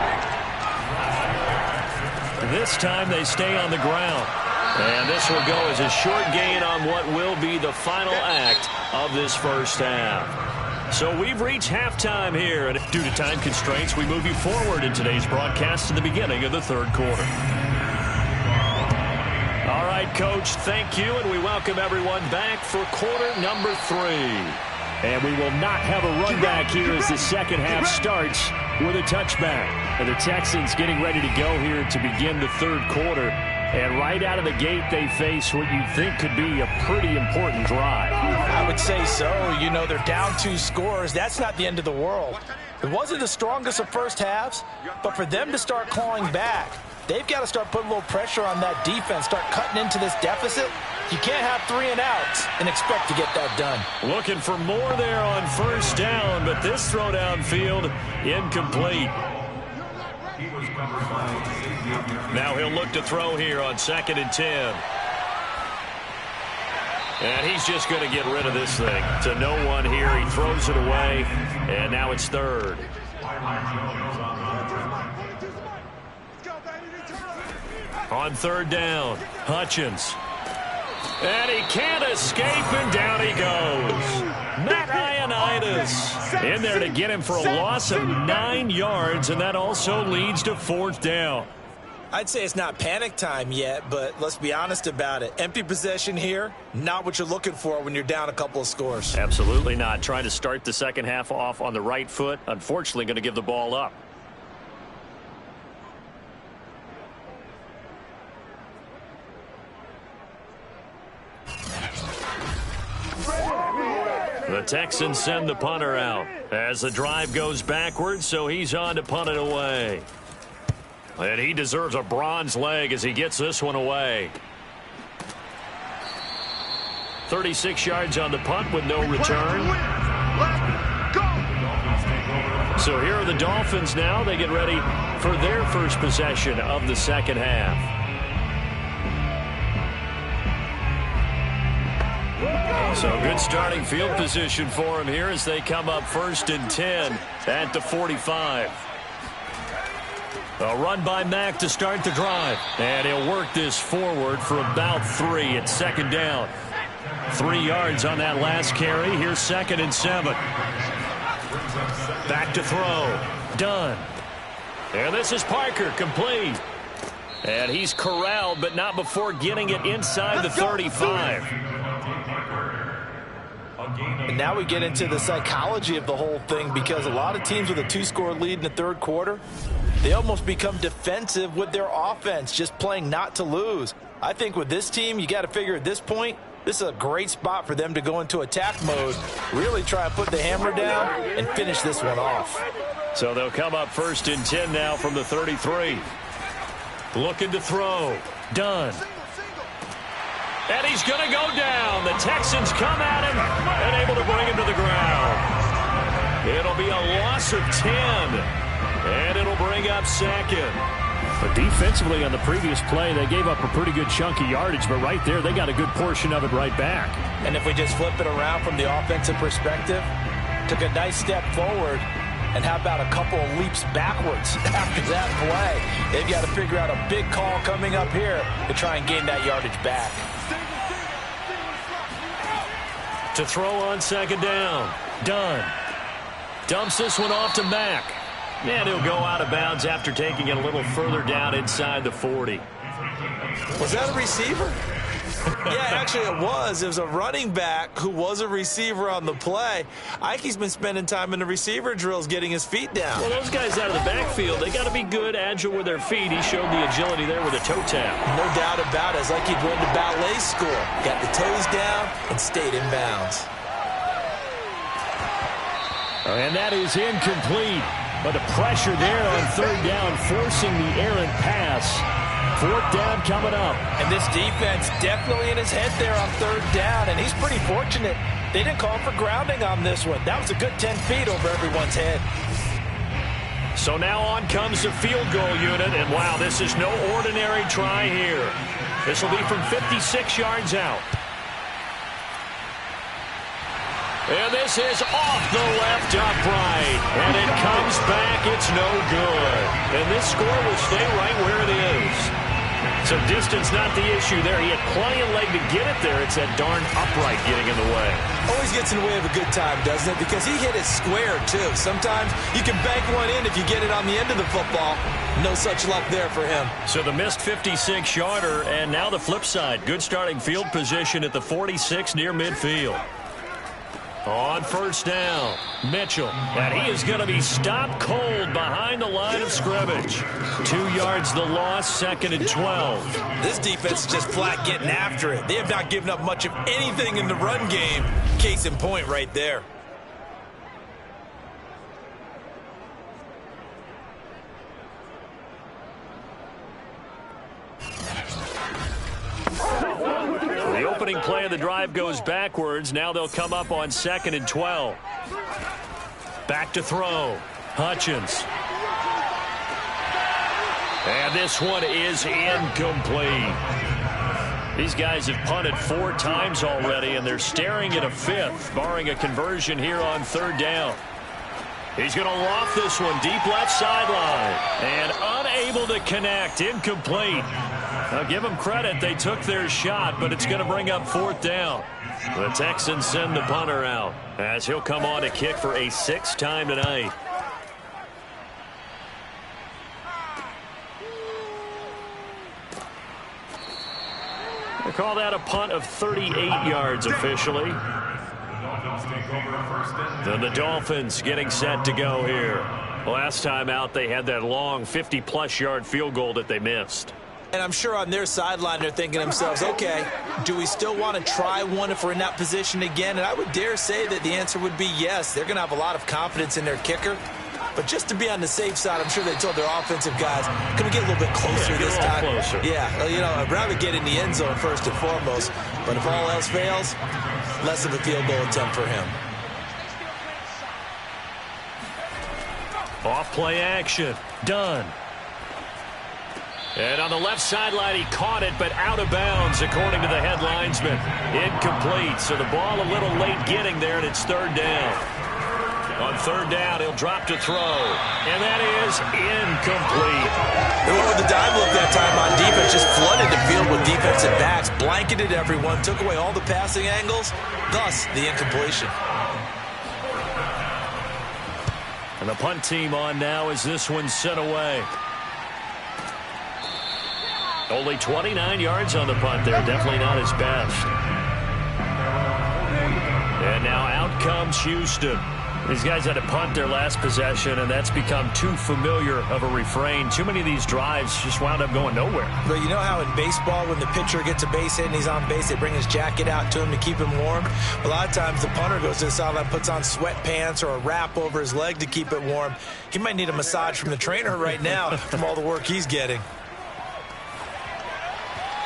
Speaker 2: This time they stay on the ground. And this will go as a short gain on what will be the final act of this first half. So we've reached halftime here, and due to time constraints, we move you forward in today's broadcast to the beginning of the third quarter. All right, Coach, thank you, and we welcome everyone back for quarter number 3.
Speaker 4: And we will not have a run back here as the second half starts with a touchback. And the Texans getting ready to go here to begin the third quarter. And right out of the gate, they face what you think could be a pretty important drive.
Speaker 3: I would say so. You know, they're down 2 scores. That's not the end of the world. It wasn't the strongest of first halves, but for them to start clawing back, they've got to start putting a little pressure on that defense, start cutting into this deficit. You can't have 3 and outs and expect to get that done.
Speaker 2: Looking for more there on first down, but this throw downfield incomplete. Now he'll look to throw here on 2nd and 10. And he's just going to get rid of this thing. To no one here. He throws it away, and now it's 3rd. On 3rd down, Hutchins. And he can't escape, and down he goes. Matt Ioannidis in there to get him for a loss of 9 yards, and that also leads to 4th down.
Speaker 3: I'd say it's not panic time yet, but let's be honest about it. Empty possession here, not what you're looking for when you're down a couple of scores.
Speaker 2: Absolutely not. Trying to start the second half off on the right foot. Unfortunately, going to give the ball up. The Texans send the punter out as the drive goes backwards, so he's on to punt it away. And he deserves a bronze leg as he gets this one away. 36 yards on the punt with no return. So here are the Dolphins now. They get ready for their first possession of the second half. So good starting field position for him here as they come up 1st and 10 at the 45. A run by Mack to start the drive. And he'll work this forward for about 3 at 2nd down. 3 yards on that last carry. Here's 2nd and 7. Back to throw. Done. And this is Parker, complete. And he's corralled, but not before getting it inside the 35.
Speaker 3: And now we get into the psychology of the whole thing, because a lot of teams with a 2-score lead in the 3rd quarter, they almost become defensive with their offense, just playing not to lose. I think with this team, you got to figure at this point, this is a great spot for them to go into attack mode, really try and put the hammer down and finish this one off.
Speaker 2: So they'll come up 1st and 10 now from the 33. Looking to throw. Done. And he's going to go down. The Texans come at him and able to bring him to the ground. It'll be a loss of 10. And it'll bring up 2nd.
Speaker 4: But defensively on the previous play, they gave up a pretty good chunk of yardage, but right there, they got a good portion of it right back.
Speaker 3: And if we just flip it around from the offensive perspective, took a nice step forward, and how about a couple of leaps backwards after that play? They've got to figure out a big call coming up here to try and gain that yardage back.
Speaker 2: To throw on 2nd down. Done. Dumps this one off to Mack. And he'll go out of bounds after taking it a little further down inside the 40.
Speaker 3: Was that a receiver? Yeah, actually it was. It was a running back who was a receiver on the play. Ike's been spending time in the receiver drills getting his feet down.
Speaker 2: Well, those guys out of the backfield, they got to be good, agile with their feet. He showed the agility there with a toe tap.
Speaker 3: No doubt about it. It's like he'd went to ballet school. Got the toes down and stayed in bounds.
Speaker 4: And that is incomplete. But the pressure there on 3rd down, forcing the errant pass. 4th down coming up.
Speaker 3: And this defense definitely in his head there on 3rd down, and he's pretty fortunate. They didn't call for grounding on this one. That was a good 10 feet over everyone's head.
Speaker 2: So now on comes the field goal unit, and wow, this is no ordinary try here. This will be from 56 yards out. And this is off the left upright. And it comes back. It's no good. And this score will stay right where it is. So distance not the issue there. He had plenty of leg to get it there. It's that darn upright getting in the way.
Speaker 3: Always gets in the way of a good time, doesn't it? Because he hit it square, too. Sometimes you can bank one in if you get it on the end of the football. No such luck there for him.
Speaker 2: So the missed 56-yarder, and now the flip side. Good starting field position at the 46 near midfield. On first down, Mitchell. And he is going to be stopped cold behind the line of scrimmage. 2 yards the loss, 2nd and 12.
Speaker 3: This defense is just flat getting after it. They have not given up much of anything in the run game. Case in point right there.
Speaker 2: The opening play of the drive goes backwards. Now they'll come up on 2nd and 12. Back to throw. Hutchins. And this one is incomplete. These guys have punted 4 times already, and they're staring at a 5th, barring a conversion here on 3rd down. He's going to loft this one deep left sideline. And unable to connect. Incomplete. Now give them credit. They took their shot, but it's going to bring up 4th down. The Texans send the punter out as he'll come on to kick for a 6th time tonight. They call that a punt of 38 yards officially. Then the Dolphins getting set to go here. Last time out, they had that long 50-plus yard field goal that they missed.
Speaker 3: And I'm sure on their sideline they're thinking to themselves, okay, do we still want to try one if we're in that position again? And I would dare say that the answer would be yes. They're going to have a lot of confidence in their kicker. But just to be on the safe side, I'm sure they told their offensive guys, can we get a little bit closer this time?
Speaker 2: Closer.
Speaker 3: Yeah, you know, I'd rather get in the end zone first and foremost. But if all else fails, less of a field goal attempt for him.
Speaker 2: Off play action. Done. And on the left sideline, he caught it, but out of bounds, according to the head linesman. Incomplete, so the ball a little late getting there, and it's 3rd down. On 3rd down, he'll drop to throw, and that is incomplete.
Speaker 3: They went with the dive look that time on defense, just flooded the field with defensive backs, blanketed everyone, took away all the passing angles, thus the incompletion.
Speaker 2: And the punt team on now as this one's sent away. Only 29 yards on the punt there. Definitely not his best. And now out comes Houston. These guys had to punt their last possession, and that's become too familiar of a refrain. Too many of these drives just wound up going nowhere.
Speaker 3: But you know how in baseball, when the pitcher gets a base hit and he's on base, they bring his jacket out to him to keep him warm? A lot of times the punter goes to the sideline, puts on sweatpants or a wrap over his leg to keep it warm. He might need a massage from the trainer right now from all the work he's getting.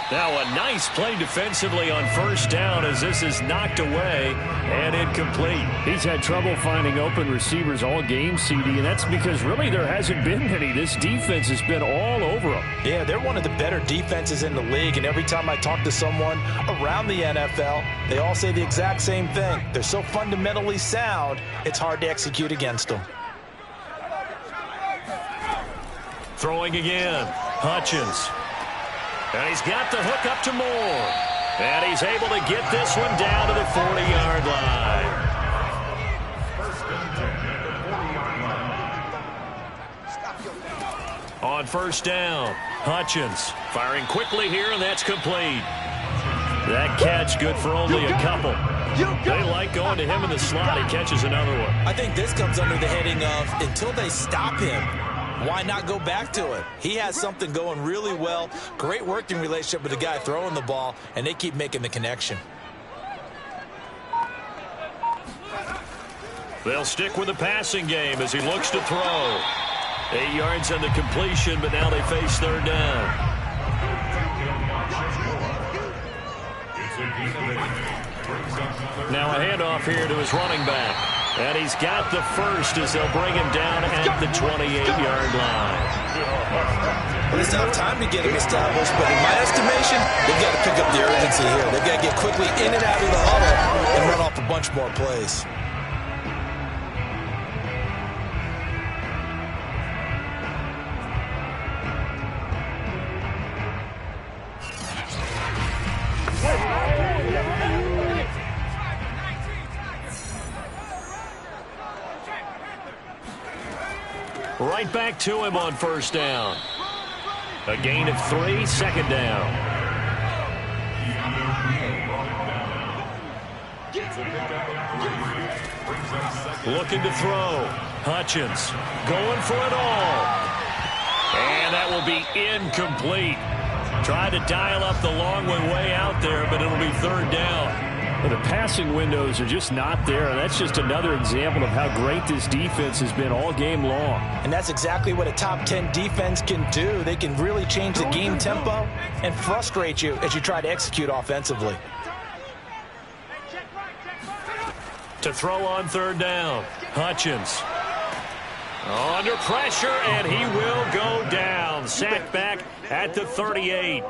Speaker 2: Now a nice play defensively on 1st down as this is knocked away and incomplete.
Speaker 4: He's had trouble finding open receivers all game, CD, and that's because really there hasn't been any. This defense has been all over them.
Speaker 3: Yeah, they're one of the better defenses in the league, and every time I talk to someone around the NFL, they all say the exact same thing. They're so fundamentally sound, it's hard to execute against them.
Speaker 2: Throwing again, Hutchins. And he's got the hook up to Moore. And he's able to get this one down to the 40-yard line. On 1st down, Hutchins firing quickly here, and that's complete. That catch good for only a couple. They like going to him in the slot. He catches another one.
Speaker 3: I think this comes under the heading of until they stop him, why not go back to it? He has something going really well. Great working relationship with the guy throwing the ball, and they keep making the connection.
Speaker 2: They'll stick with the passing game as he looks to throw. 8 yards on the completion, but now they face 3rd down. Now a handoff here to his running back. And he's got the first as they'll bring him down at the 28-yard line.
Speaker 3: Well, they still have time to get him established, but in my estimation, they've got to pick up the urgency here. They've got to get quickly in and out of the huddle and run off a bunch more plays.
Speaker 2: Right back to him on 1st down. A gain of 3, 2nd down. Looking to throw. Hutchins going for it all. And that will be incomplete. Tried to dial up the long way out there, but it'll be third down.
Speaker 4: Well, the passing windows are just not there, and that's just another example of how great this defense has been all game long.
Speaker 3: And that's exactly what a top 10 defense can do. They can really change the game tempo and frustrate you as you try to execute offensively.
Speaker 2: To throw on third down, Hutchins. Under pressure, and he will go down. Sacked back at the 38.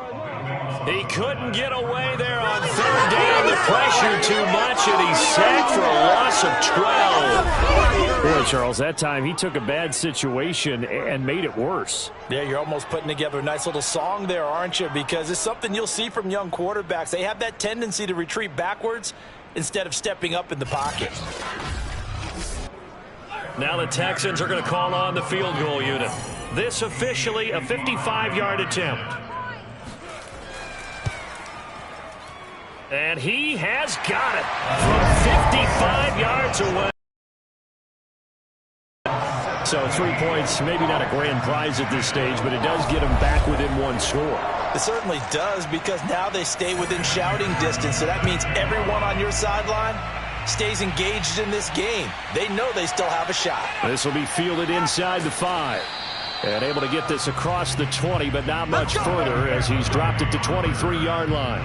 Speaker 2: He couldn't get away there on third down. The pressure too much, and he's sacked for a loss of 12.
Speaker 4: Boy, Charles, that time he took a bad situation and made it worse.
Speaker 3: Yeah, you're almost putting together a nice little song there, aren't you? Because it's something you'll see from young quarterbacks. They have that tendency to retreat backwards instead of stepping up in the pocket.
Speaker 2: Now the Texans are going to call on the field goal unit. This officially a 55-yard attempt. And he has got it from 55 yards away.
Speaker 4: So 3 points, maybe not a grand prize at this stage, but it does get them back within one score.
Speaker 3: It certainly does, because now they stay within shouting distance. So that means everyone on your sideline stays engaged in this game. They know they still have a shot.
Speaker 4: This will be fielded inside the 5. And able to get this across the 20, but not much further as he's dropped it to 23-yard line.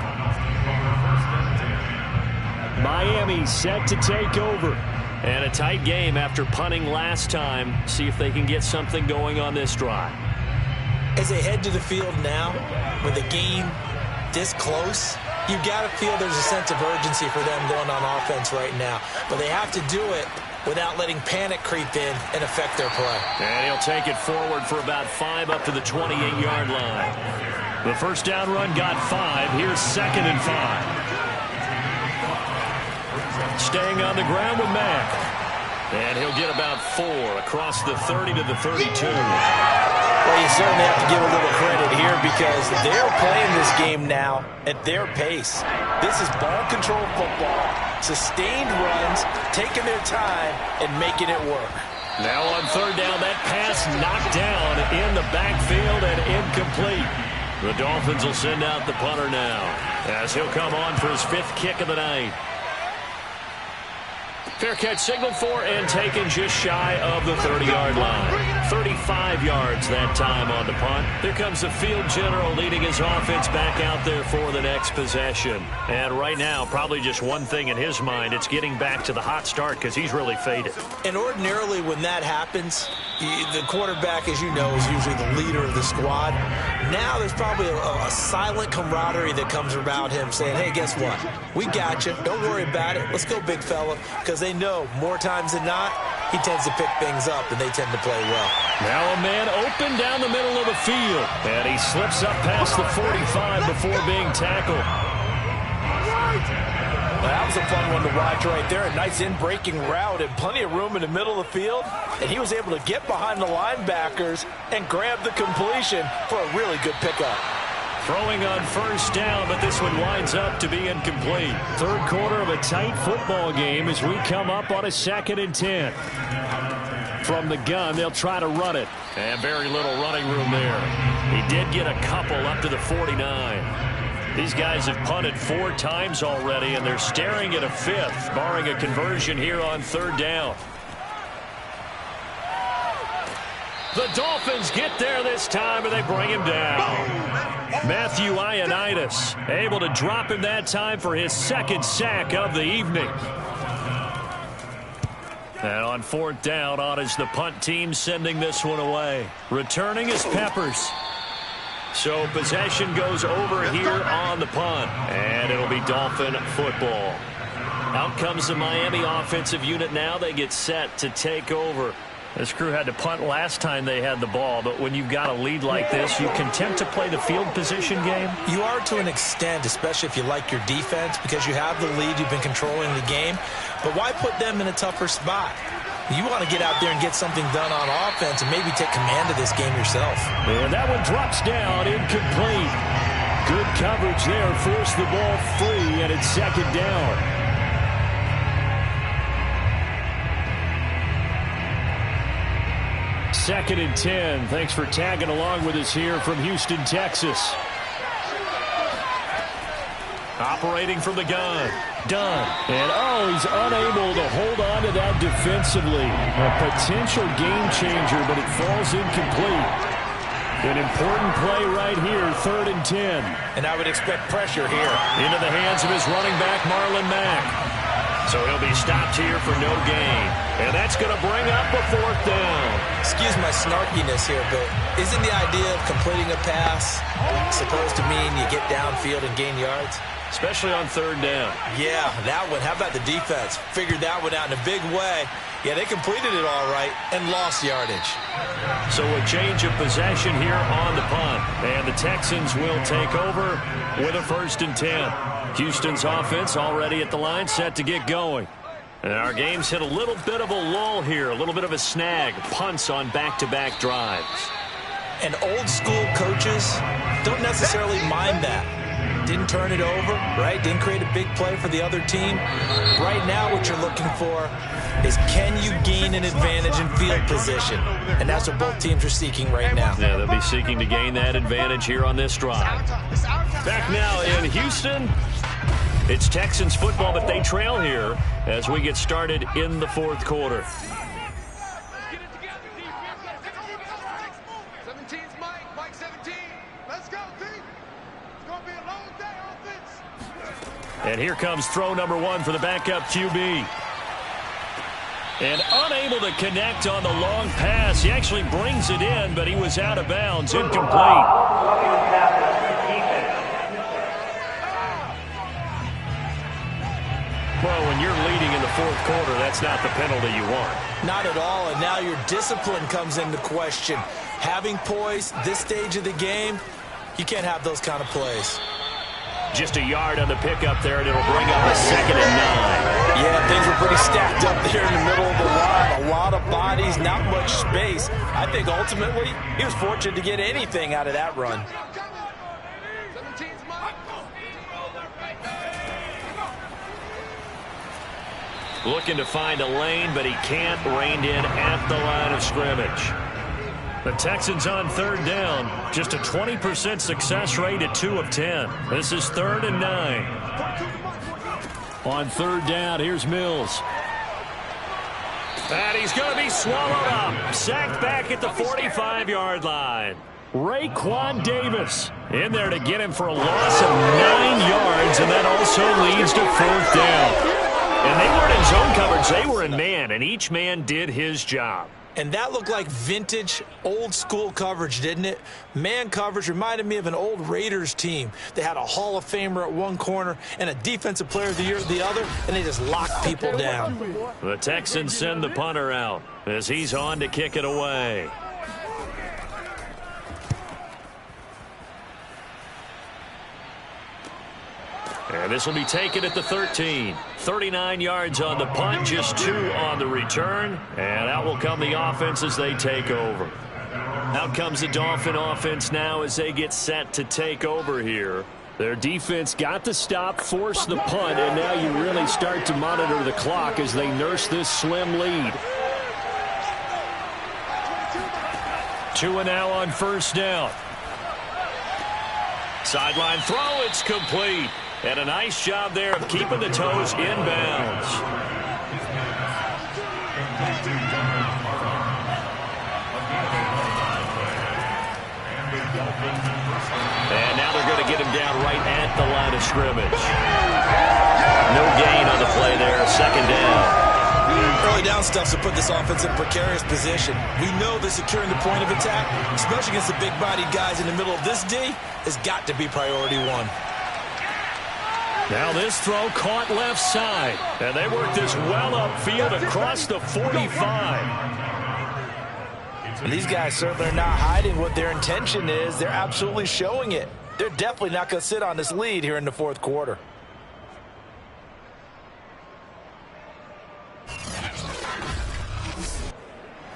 Speaker 4: Miami set to take over.
Speaker 2: And a tight game after punting last time. See if they can get something going on this drive.
Speaker 3: As they head to the field now, with the game this close, you've got to feel there's a sense of urgency for them going on offense right now. But they have to do it without letting panic creep in and affect their play.
Speaker 2: And he'll take it forward for about 5 up to the 28-yard line. The first down run got 5. Here's 2nd and 5. Staying on the ground with Mack. And he'll get about 4 across the 30 to the 32.
Speaker 3: Well, you certainly have to give a little credit here because they're playing this game now at their pace. This is ball control football, sustained runs, taking their time, and making it work.
Speaker 2: Now on third down, that pass knocked down in the backfield and incomplete. The Dolphins will send out the punter now as he'll come on for his 5th kick of the night. Fair catch signaled for and taken just shy of the 30-yard line. 35 yards that time on the punt. Here comes the field general leading his offense back out there for the next possession. And right now, probably just one thing in his mind. It's getting back to the hot start because he's really faded.
Speaker 3: And ordinarily when that happens, the quarterback, as you know, is usually the leader of the squad. Now there's probably a silent camaraderie that comes about him saying, hey, guess what? We got you. Don't worry about it. Let's go, big fella. Because they know more times than not, he tends to pick things up, and they tend to play well.
Speaker 2: Now a man open down the middle of the field. And he slips up past the 45 before being tackled.
Speaker 3: Well, that was a fun one to watch right there. A nice in-breaking route and plenty of room in the middle of the field. And he was able to get behind the linebackers and grab the completion for a really good pickup.
Speaker 2: Throwing on first down, but this one winds up to be incomplete.
Speaker 4: Third quarter of a tight football game as we come up on a 2nd and 10. From the gun, they'll try to run it.
Speaker 2: And very little running room there. He did get a couple up to the 49. These guys have punted 4 times already, and they're staring at a 5th, barring a conversion here on third down. The Dolphins get there this time, and they bring him down. Matthew Ioannidis able to drop him that time for his 2nd sack of the evening. And on 4th down, on is the punt team sending this one away. Returning is Peppers. So possession goes over here on the punt. And it'll be Dolphin football. Out comes the Miami offensive unit now. They get set to take over. This crew had to punt last time they had the ball, but when you've got a lead like this, you content to play the field position game?
Speaker 3: You are to an extent, especially if you like your defense, because you have the lead, you've been controlling the game. But why put them in a tougher spot? You want to get out there and get something done on offense and maybe take command of this game yourself.
Speaker 4: And that one drops down, incomplete. Good coverage there, forced the ball free, and it's 2nd down. 2nd and 10. Thanks for tagging along with us here from Houston, Texas. Operating from the gun. Dunn. And, he's unable to hold on to that defensively. A potential game changer, but it falls incomplete. An important play right here, 3rd and 10.
Speaker 3: And I would expect pressure here.
Speaker 4: Into the hands of his running back, Marlon Mack.
Speaker 2: So he'll be stopped here for no gain. And that's going to bring up a 4th down.
Speaker 3: Excuse my snarkiness here, but isn't the idea of completing a pass supposed to mean you get downfield and gain yards?
Speaker 2: Especially on 3rd down.
Speaker 3: Yeah, that one. How about the defense? Figured that one out in a big way. Yeah, they completed it all right and lost yardage.
Speaker 2: So a change of possession here on the punt. And the Texans will take over with a 1st and 10. Houston's offense already at the line, set to get going. And our game's hit a little bit of a lull here, a little bit of a snag. Punts on back-to-back drives.
Speaker 3: And old school coaches don't necessarily mind that. Didn't turn it over, right? Didn't create a big play for the other team. Right now what you're looking for is, can you gain an advantage in field position? And that's what both teams are seeking right now.
Speaker 2: Yeah, they'll be seeking to gain that advantage here on this drive. Back now in Houston, it's Texans football, but they trail here as we get started in the 4th quarter.
Speaker 5: 17's Mike 17. Let's go, team. It's going to be a long day, offense.
Speaker 4: And here comes throw number 1 for the backup QB. And unable to connect on the long pass. He actually brings it in, but he was out of bounds. Incomplete. Well, when you're leading in the 4th quarter, that's not the penalty you want.
Speaker 3: Not at all, and now your discipline comes into question. Having poise this stage of the game, you can't have those kind of plays.
Speaker 2: Just a yard on the pickup there, and it'll bring up a 2nd and 9.
Speaker 3: Yeah, things were pretty stacked up there in the middle of the line. A lot of bodies, not much space. I think ultimately he was fortunate to get anything out of that run.
Speaker 5: 17's Mike.
Speaker 2: Looking to find a lane, but he can't. Reined in at the line of scrimmage.
Speaker 4: The Texans on 3rd down. Just a 20% success rate at 2 of 10. This is 3rd and 9. On 3rd down, here's Mills.
Speaker 2: And he's going to be swallowed up. Sacked back at the 45-yard line.
Speaker 4: Raekwon Davis in there to get him for a loss of 9 yards, and that also leads to 4th down.
Speaker 2: And they weren't in zone coverage. They were in man, and each man did his job.
Speaker 3: And that looked like vintage, old-school coverage, didn't it? Man coverage reminded me of an old Raiders team. They had a Hall of Famer at one corner and a Defensive Player of the Year at the other, and they just locked people down.
Speaker 2: The Texans send the punter out as he's on to kick it away. And this will be taken at the 13. 39 yards on the punt, just 2 on the return. And out will come the offense as they take over. Out comes the Dolphin offense now as they get set to take over here.
Speaker 4: Their defense got the stop, forced the punt, and now you really start to monitor the clock as they nurse this slim lead. 2 and now on 1st down.
Speaker 2: Sideline throw, it's complete. And a nice job there of keeping the toes inbounds. And now they're going to get him down right at the line of scrimmage. No gain on the play there, 2nd down.
Speaker 3: Early down stuff to put this offense in a precarious position. We know that securing the point of attack, especially against the big-bodied guys in the middle of this D, has got to be priority 1.
Speaker 4: Now this throw caught left side. And they work this well upfield across the 45.
Speaker 3: And these guys certainly are not hiding what their intention is. They're absolutely showing it. They're definitely not going to sit on this lead here in the 4th quarter.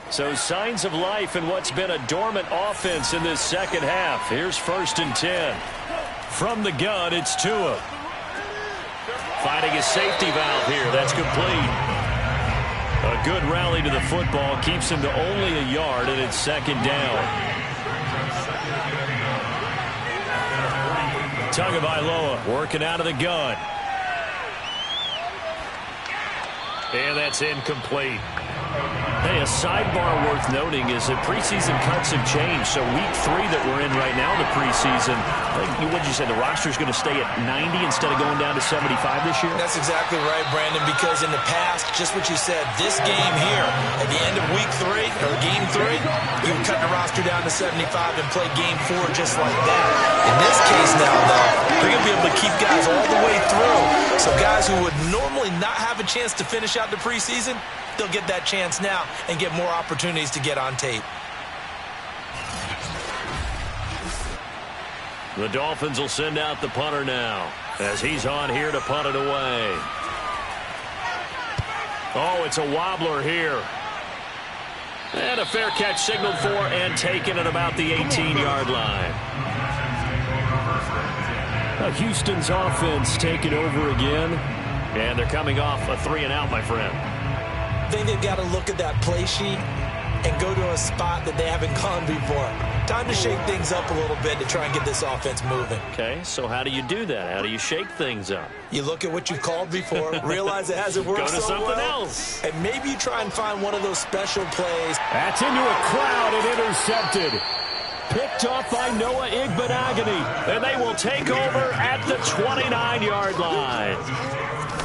Speaker 4: So signs of life in what's been a dormant offense in this 2nd half. Here's 1st and 10. From the gun, it's Tua.
Speaker 2: Finding his safety valve here. That's complete. A good rally to the football. Keeps him to only a yard, and it's second down. Tagovailoa working out of the gun. And that's incomplete. Hey, a sidebar worth noting is that preseason cuts have changed. So week 3 that we're in right now, the preseason, what did you say, the roster's going to stay at 90 instead of going down to 75 this year?
Speaker 3: That's exactly right, Brandon, because in the past, just what you said, this game here, at the end of week 3, or game 3, you can cut the roster down to 75 and play game 4 just like that. In this case now, though, you're going to be able to keep guys all the way through. So guys who would normally not have a chance to finish out the preseason, they'll get that chance now and get more opportunities to get on tape.
Speaker 2: The Dolphins will send out the punter now as he's on here to punt it away. Oh, it's a wobbler here. And a fair catch signaled for and taken at about the 18-yard line.
Speaker 4: Houston's offense taking over again.
Speaker 2: And they're coming off a 3-and-out, my friend.
Speaker 3: I think they've got to look at that play sheet and go to a spot that they haven't gone before. Time to shake things up a little bit to try and get this offense moving.
Speaker 2: Okay, so how do you do that? How do you shake things up?
Speaker 3: You look at what you've called before, realize it hasn't worked
Speaker 2: Go to
Speaker 3: so
Speaker 2: something
Speaker 3: well,
Speaker 2: else.
Speaker 3: and maybe you try and find one of those special plays.
Speaker 4: That's into a crowd and intercepted. Picked off by Noah Igbenogany.
Speaker 2: And they will take over at the 29-yard line.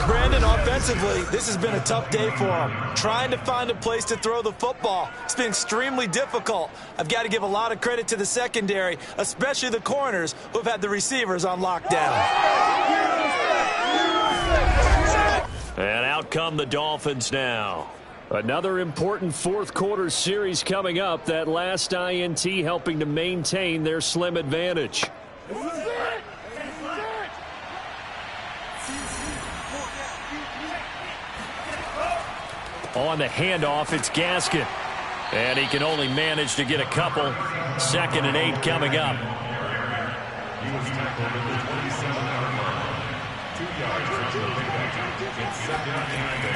Speaker 3: Brandon, offensively, this has been a tough day for him. Trying to find a place to throw the football. It's been extremely difficult. I've got to give a lot of credit to the secondary, especially the corners who have had the receivers on lockdown.
Speaker 2: And out come the Dolphins now.
Speaker 4: Another important fourth-quarter series coming up. That last INT helping to maintain their slim advantage.
Speaker 2: On the handoff, it's Gaskin. And he can only manage to get a couple. 2nd and 8 coming up.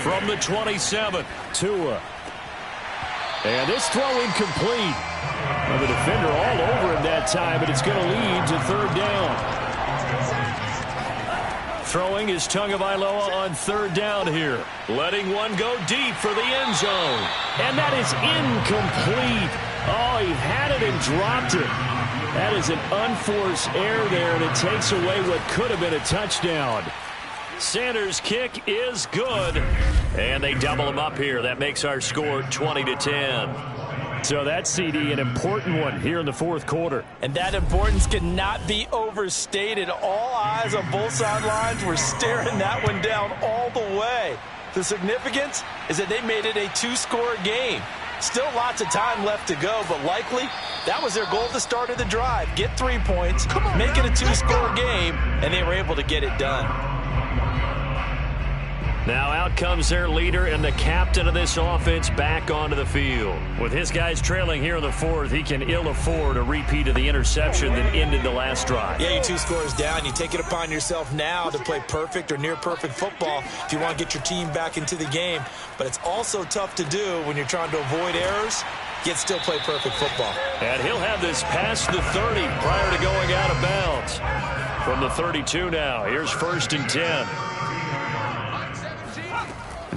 Speaker 2: From the 27,
Speaker 4: Tua. And this throw incomplete. Well, the defender all over him that time, but it's going to lead to 3rd down.
Speaker 2: Throwing is Tagovailoa on 3rd down here. Letting one go deep for the end zone.
Speaker 4: And that is incomplete. Oh, he had it and dropped it. That is an unforced error there, and it takes away what could have been a touchdown.
Speaker 2: Sanders' kick is good. And they double him up here. That makes our score 20-10.
Speaker 4: So that CD, an important one here in the fourth quarter.
Speaker 3: And that importance cannot be overstated. All eyes on both sidelines were staring that one down all the way. The significance is that they made it a 2-score game. Still lots of time left to go, but likely that was their goal at the start of the drive. Get 3 points, make it a 2-score game, and they were able to get it done.
Speaker 2: Now out comes their leader and the captain of this offense back onto the field. With his guys trailing here in the fourth, he can ill afford a repeat of the interception that ended the last drive.
Speaker 3: Yeah, you're 2 scores down. You take it upon yourself now to play perfect or near perfect football if you want to get your team back into the game. But it's also tough to do when you're trying to avoid errors, yet still play perfect football.
Speaker 2: And he'll have this past the 30 prior to going out of bounds. From the 32 now, here's 1st and 10.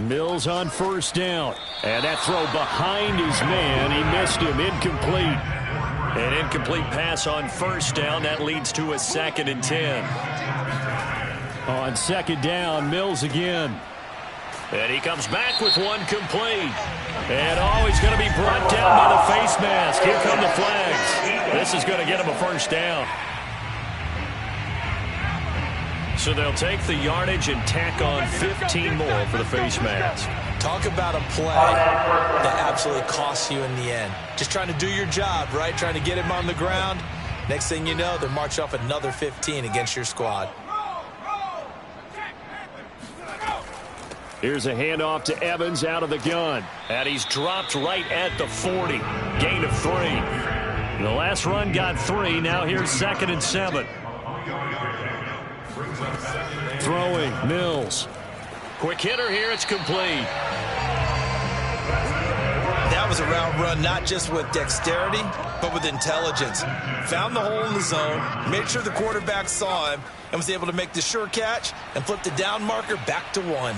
Speaker 4: Mills on 1st down. And that throw behind his man. He missed him. Incomplete.
Speaker 2: An incomplete pass on 1st down. That leads to a 2nd and 10.
Speaker 4: On 2nd down, Mills again.
Speaker 2: And he comes back with one complete. And he's going to be brought down by the face mask. Here come the flags. This is going to get him a 1st down. So they'll take the yardage and tack on 15 more for the face mask.
Speaker 3: Talk about a play that absolutely costs you in the end. Just trying to do your job, right? Trying to get him on the ground. Next thing you know, they're marching off another 15 against your squad.
Speaker 4: Here's a handoff to Evans out of the gun.
Speaker 2: And he's dropped right at the 40. Gain of 3. The last run got 3. Now here's 2nd and 7.
Speaker 4: Throwing, Mills.
Speaker 2: Quick hitter here, it's complete.
Speaker 3: That was a route run not just with dexterity, but with intelligence. Found the hole in the zone, made sure the quarterback saw him, and was able to make the sure catch and flip the down marker back to 1.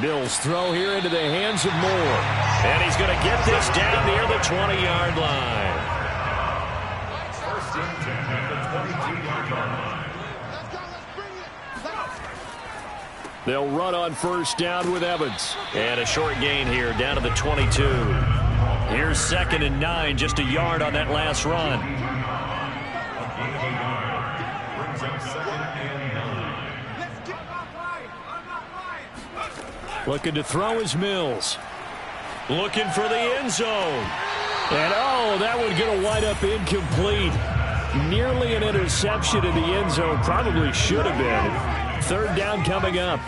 Speaker 4: Mills throw here into the hands of Moore.
Speaker 2: And he's going to get this down near the 20-yard line.
Speaker 5: First and 10 at the 22-yard line. Let's go, let's bring it.
Speaker 4: They'll run on first down with Evans.
Speaker 2: And a short gain here down to the 22. Here's 2nd and 9, just a yard on that last run.
Speaker 5: Brings up 2nd and 9. Let's get
Speaker 4: Looking to throw is Mills.
Speaker 2: Looking for the end zone.
Speaker 4: And, oh, that one going to wind up incomplete. Nearly an interception in the end zone. Probably should have been. 3rd down coming up.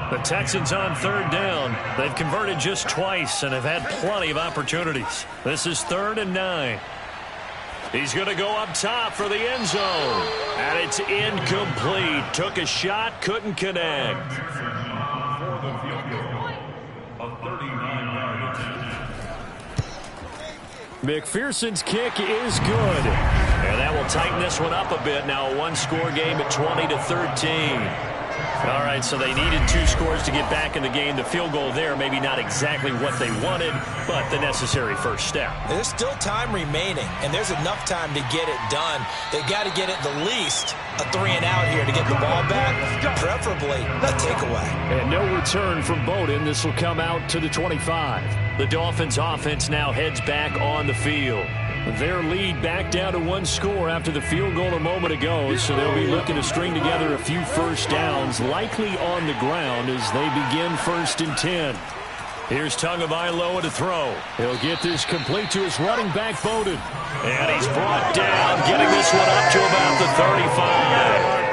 Speaker 2: The Texans on 3rd down. They've converted just twice and have had plenty of opportunities. This is 3rd and 9. He's going to go up top for the end zone. And it's incomplete. Took a shot, couldn't connect.
Speaker 5: for the field goal. A 39-yard attempt.
Speaker 4: McPherson's kick is good.
Speaker 2: And that will tighten this one up a bit. Now a one-score game at 20-13. All right, so they needed 2 scores to get back in the game. The field goal there, maybe not exactly what they wanted, but the necessary first step.
Speaker 3: There's still time remaining, and there's enough time to get it done. They've got to get at the least a 3-and-out here to get the ball back, preferably a takeaway.
Speaker 4: And no return from Bowden. This will come out to the 25.
Speaker 2: The Dolphins' offense now heads back on the field.
Speaker 4: Their lead back down to 1 score after the field goal a moment ago, so they'll be looking to string together a few first downs, likely on the ground as they begin 1st and 10.
Speaker 2: Here's Tagovailoa to throw.
Speaker 4: He'll get this complete to his running back, Bowden.
Speaker 2: And he's brought down, getting this one up to about the 35.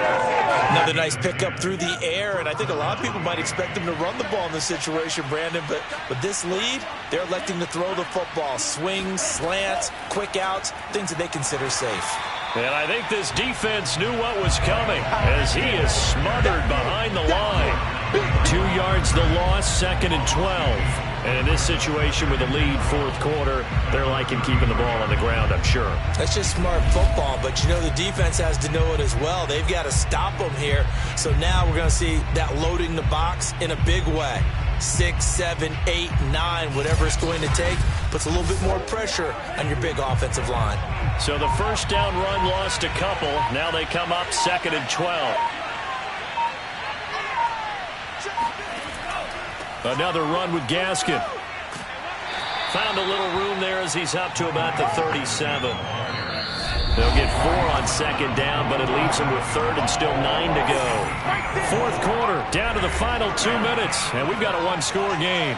Speaker 3: Another nice pickup through the air, and I think a lot of people might expect them to run the ball in this situation, Brandon, but with this lead, they're electing to throw the football. Swings, slants, quick outs, things that they consider safe.
Speaker 2: And I think this defense knew what was coming as he is smothered behind the line.
Speaker 4: 2 yards the loss, 2nd and 12.
Speaker 2: And in this situation with the lead 4th quarter, they're liking keeping the ball on the ground, I'm sure.
Speaker 3: That's just smart football, but you know the defense has to know it as well. They've got to stop them here. So now we're going to see that loading the box in a big way. 6, 7, 8, 9, whatever it's going to take, puts a little bit more pressure on your big offensive line.
Speaker 2: So the first down run lost a couple. Now they come up 2nd and 12.
Speaker 4: Another run with Gaskin.
Speaker 2: Found a little room there as he's up to about the 37. They'll get 4 on 2nd down, but it leaves them with 3rd and still 9 to go.
Speaker 4: 4th quarter, down to the final 2 minutes, and we've got a 1-score game.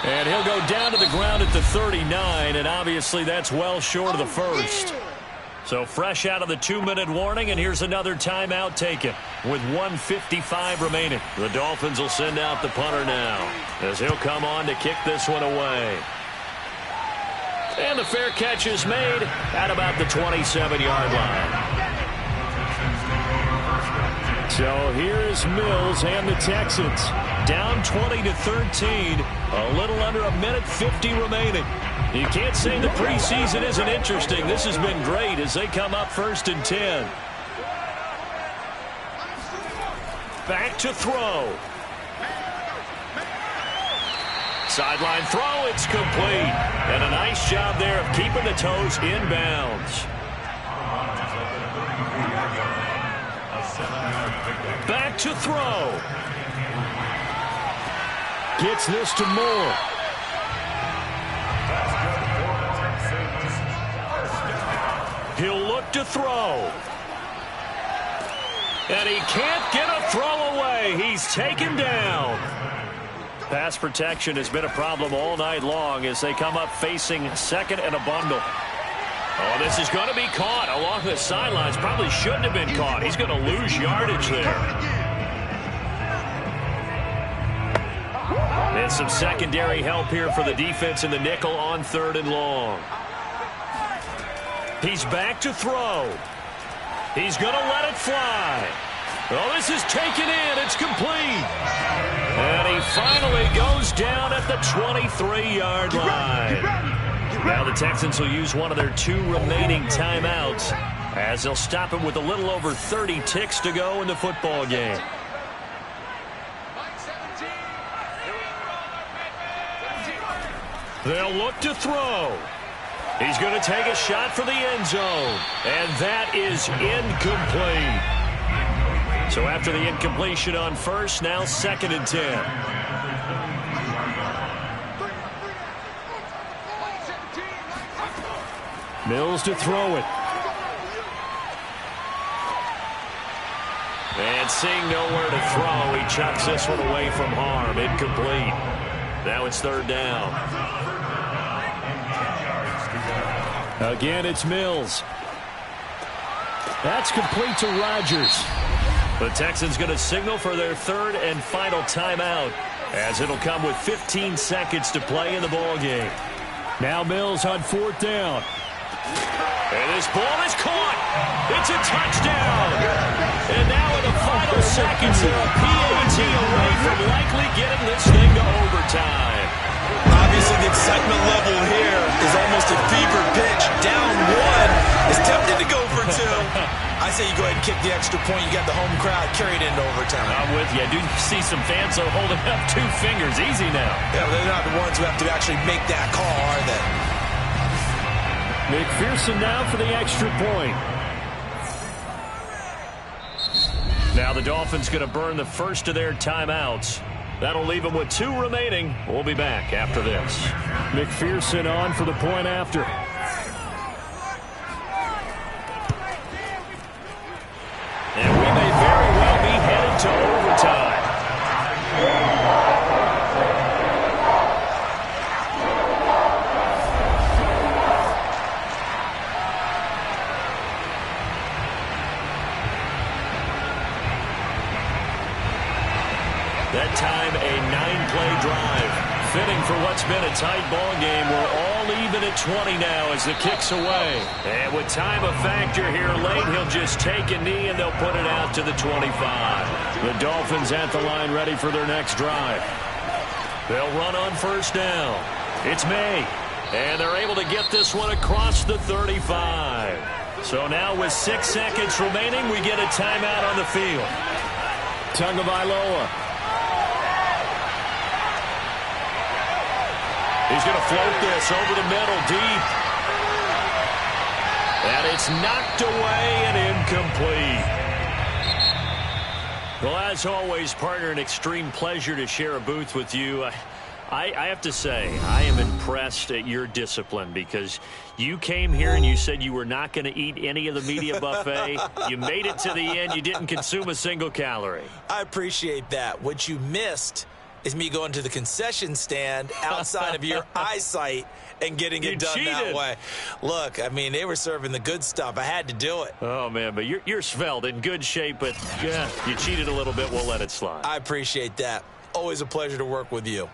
Speaker 4: And he'll go down to the ground at the 39, and obviously that's well short of the first.
Speaker 2: So fresh out of the 2-minute warning, and here's another timeout taken with 1:55 remaining. The Dolphins will send out the punter now as he'll come on to kick this one away. And the fair catch is made at about the 27-yard line.
Speaker 4: So here's Mills and the Texans.
Speaker 2: Down 20-13, a little under 1:50 remaining. You can't say the preseason isn't interesting. This has been great as they come up 1st and 10. Back to throw. Sideline throw, it's complete. And a nice job there of keeping the toes inbounds. Back to throw.
Speaker 4: Gets this to Moore.
Speaker 2: He'll look to throw. And he can't get a throw away. He's taken down. Pass protection has been a problem all night long as they come up facing 2nd and a bundle. Oh, this is going to be caught along the sidelines. Probably shouldn't have been caught. He's going to lose yardage there. And some secondary help here for the defense in the nickel on 3rd and long. He's back to throw.
Speaker 4: He's going to let it fly. Oh, this is taken in. It's complete. And he finally goes down at the 23-yard line. Now the Texans will use one of their 2 remaining timeouts as they'll stop it with a little over 30 ticks to go in the football game. They'll look to throw. He's going to take a shot for the end zone. And that is incomplete. So after the incompletion on first, now 2nd and 10. Mills to throw it. And seeing nowhere to throw, he chucks this one away from harm. Incomplete. Now it's 3rd down. Again, it's Mills. That's complete to Rodgers. The Texans going to signal for their 3rd and final timeout, as it'll come with 15 seconds to play in the ball game. Now Mills on 4th down. And this ball is caught. It's a touchdown. And now in the final seconds, they're a PAT away from likely getting this thing to overtime.
Speaker 3: Obviously, the excitement level here is almost a fever pitch. Down 1 is tempted to go for 2. I say you go ahead and kick the extra point. You got the home crowd carried into overtime.
Speaker 2: I'm with you. I do see some fans are holding up 2 fingers. Easy now.
Speaker 3: Yeah, they're not the ones who have to actually make that call, are they?
Speaker 4: McPherson now for the extra point.
Speaker 2: Now the Dolphins going to burn the first of their timeouts. That'll leave them with 2 remaining. We'll be back after this.
Speaker 4: McPherson on for the point after.
Speaker 2: And we may very well be headed to overtime. That time a 9-play drive. Fitting for what's been a tight ball game. We're all even at 20 now as the kick's away. And with time a factor here late, he'll just take a knee and they'll put it out to the 25.
Speaker 4: The Dolphins at the line ready for their next drive.
Speaker 2: They'll run on 1st down. It's May. And they're able to get this one across the 35. So now with 6 seconds remaining, we get a timeout on the field.
Speaker 4: Tagovailoa.
Speaker 2: He's going to float this over the middle deep. And it's knocked away and incomplete. Well, as always, partner, an extreme pleasure to share a booth with you. I have to say, I am impressed at your discipline because you came here and you said you were not going to eat any of the media buffet. You made it to the end. You didn't consume a single calorie.
Speaker 3: I appreciate that. What you missed is me going to the concession stand outside of your eyesight and getting it done that way. Look, I mean, they were serving the good stuff. I had to do it.
Speaker 2: Oh, man, but you're svelte, in good shape, but yeah, you cheated a little bit. We'll let it slide.
Speaker 3: I appreciate that. Always a pleasure to work with you.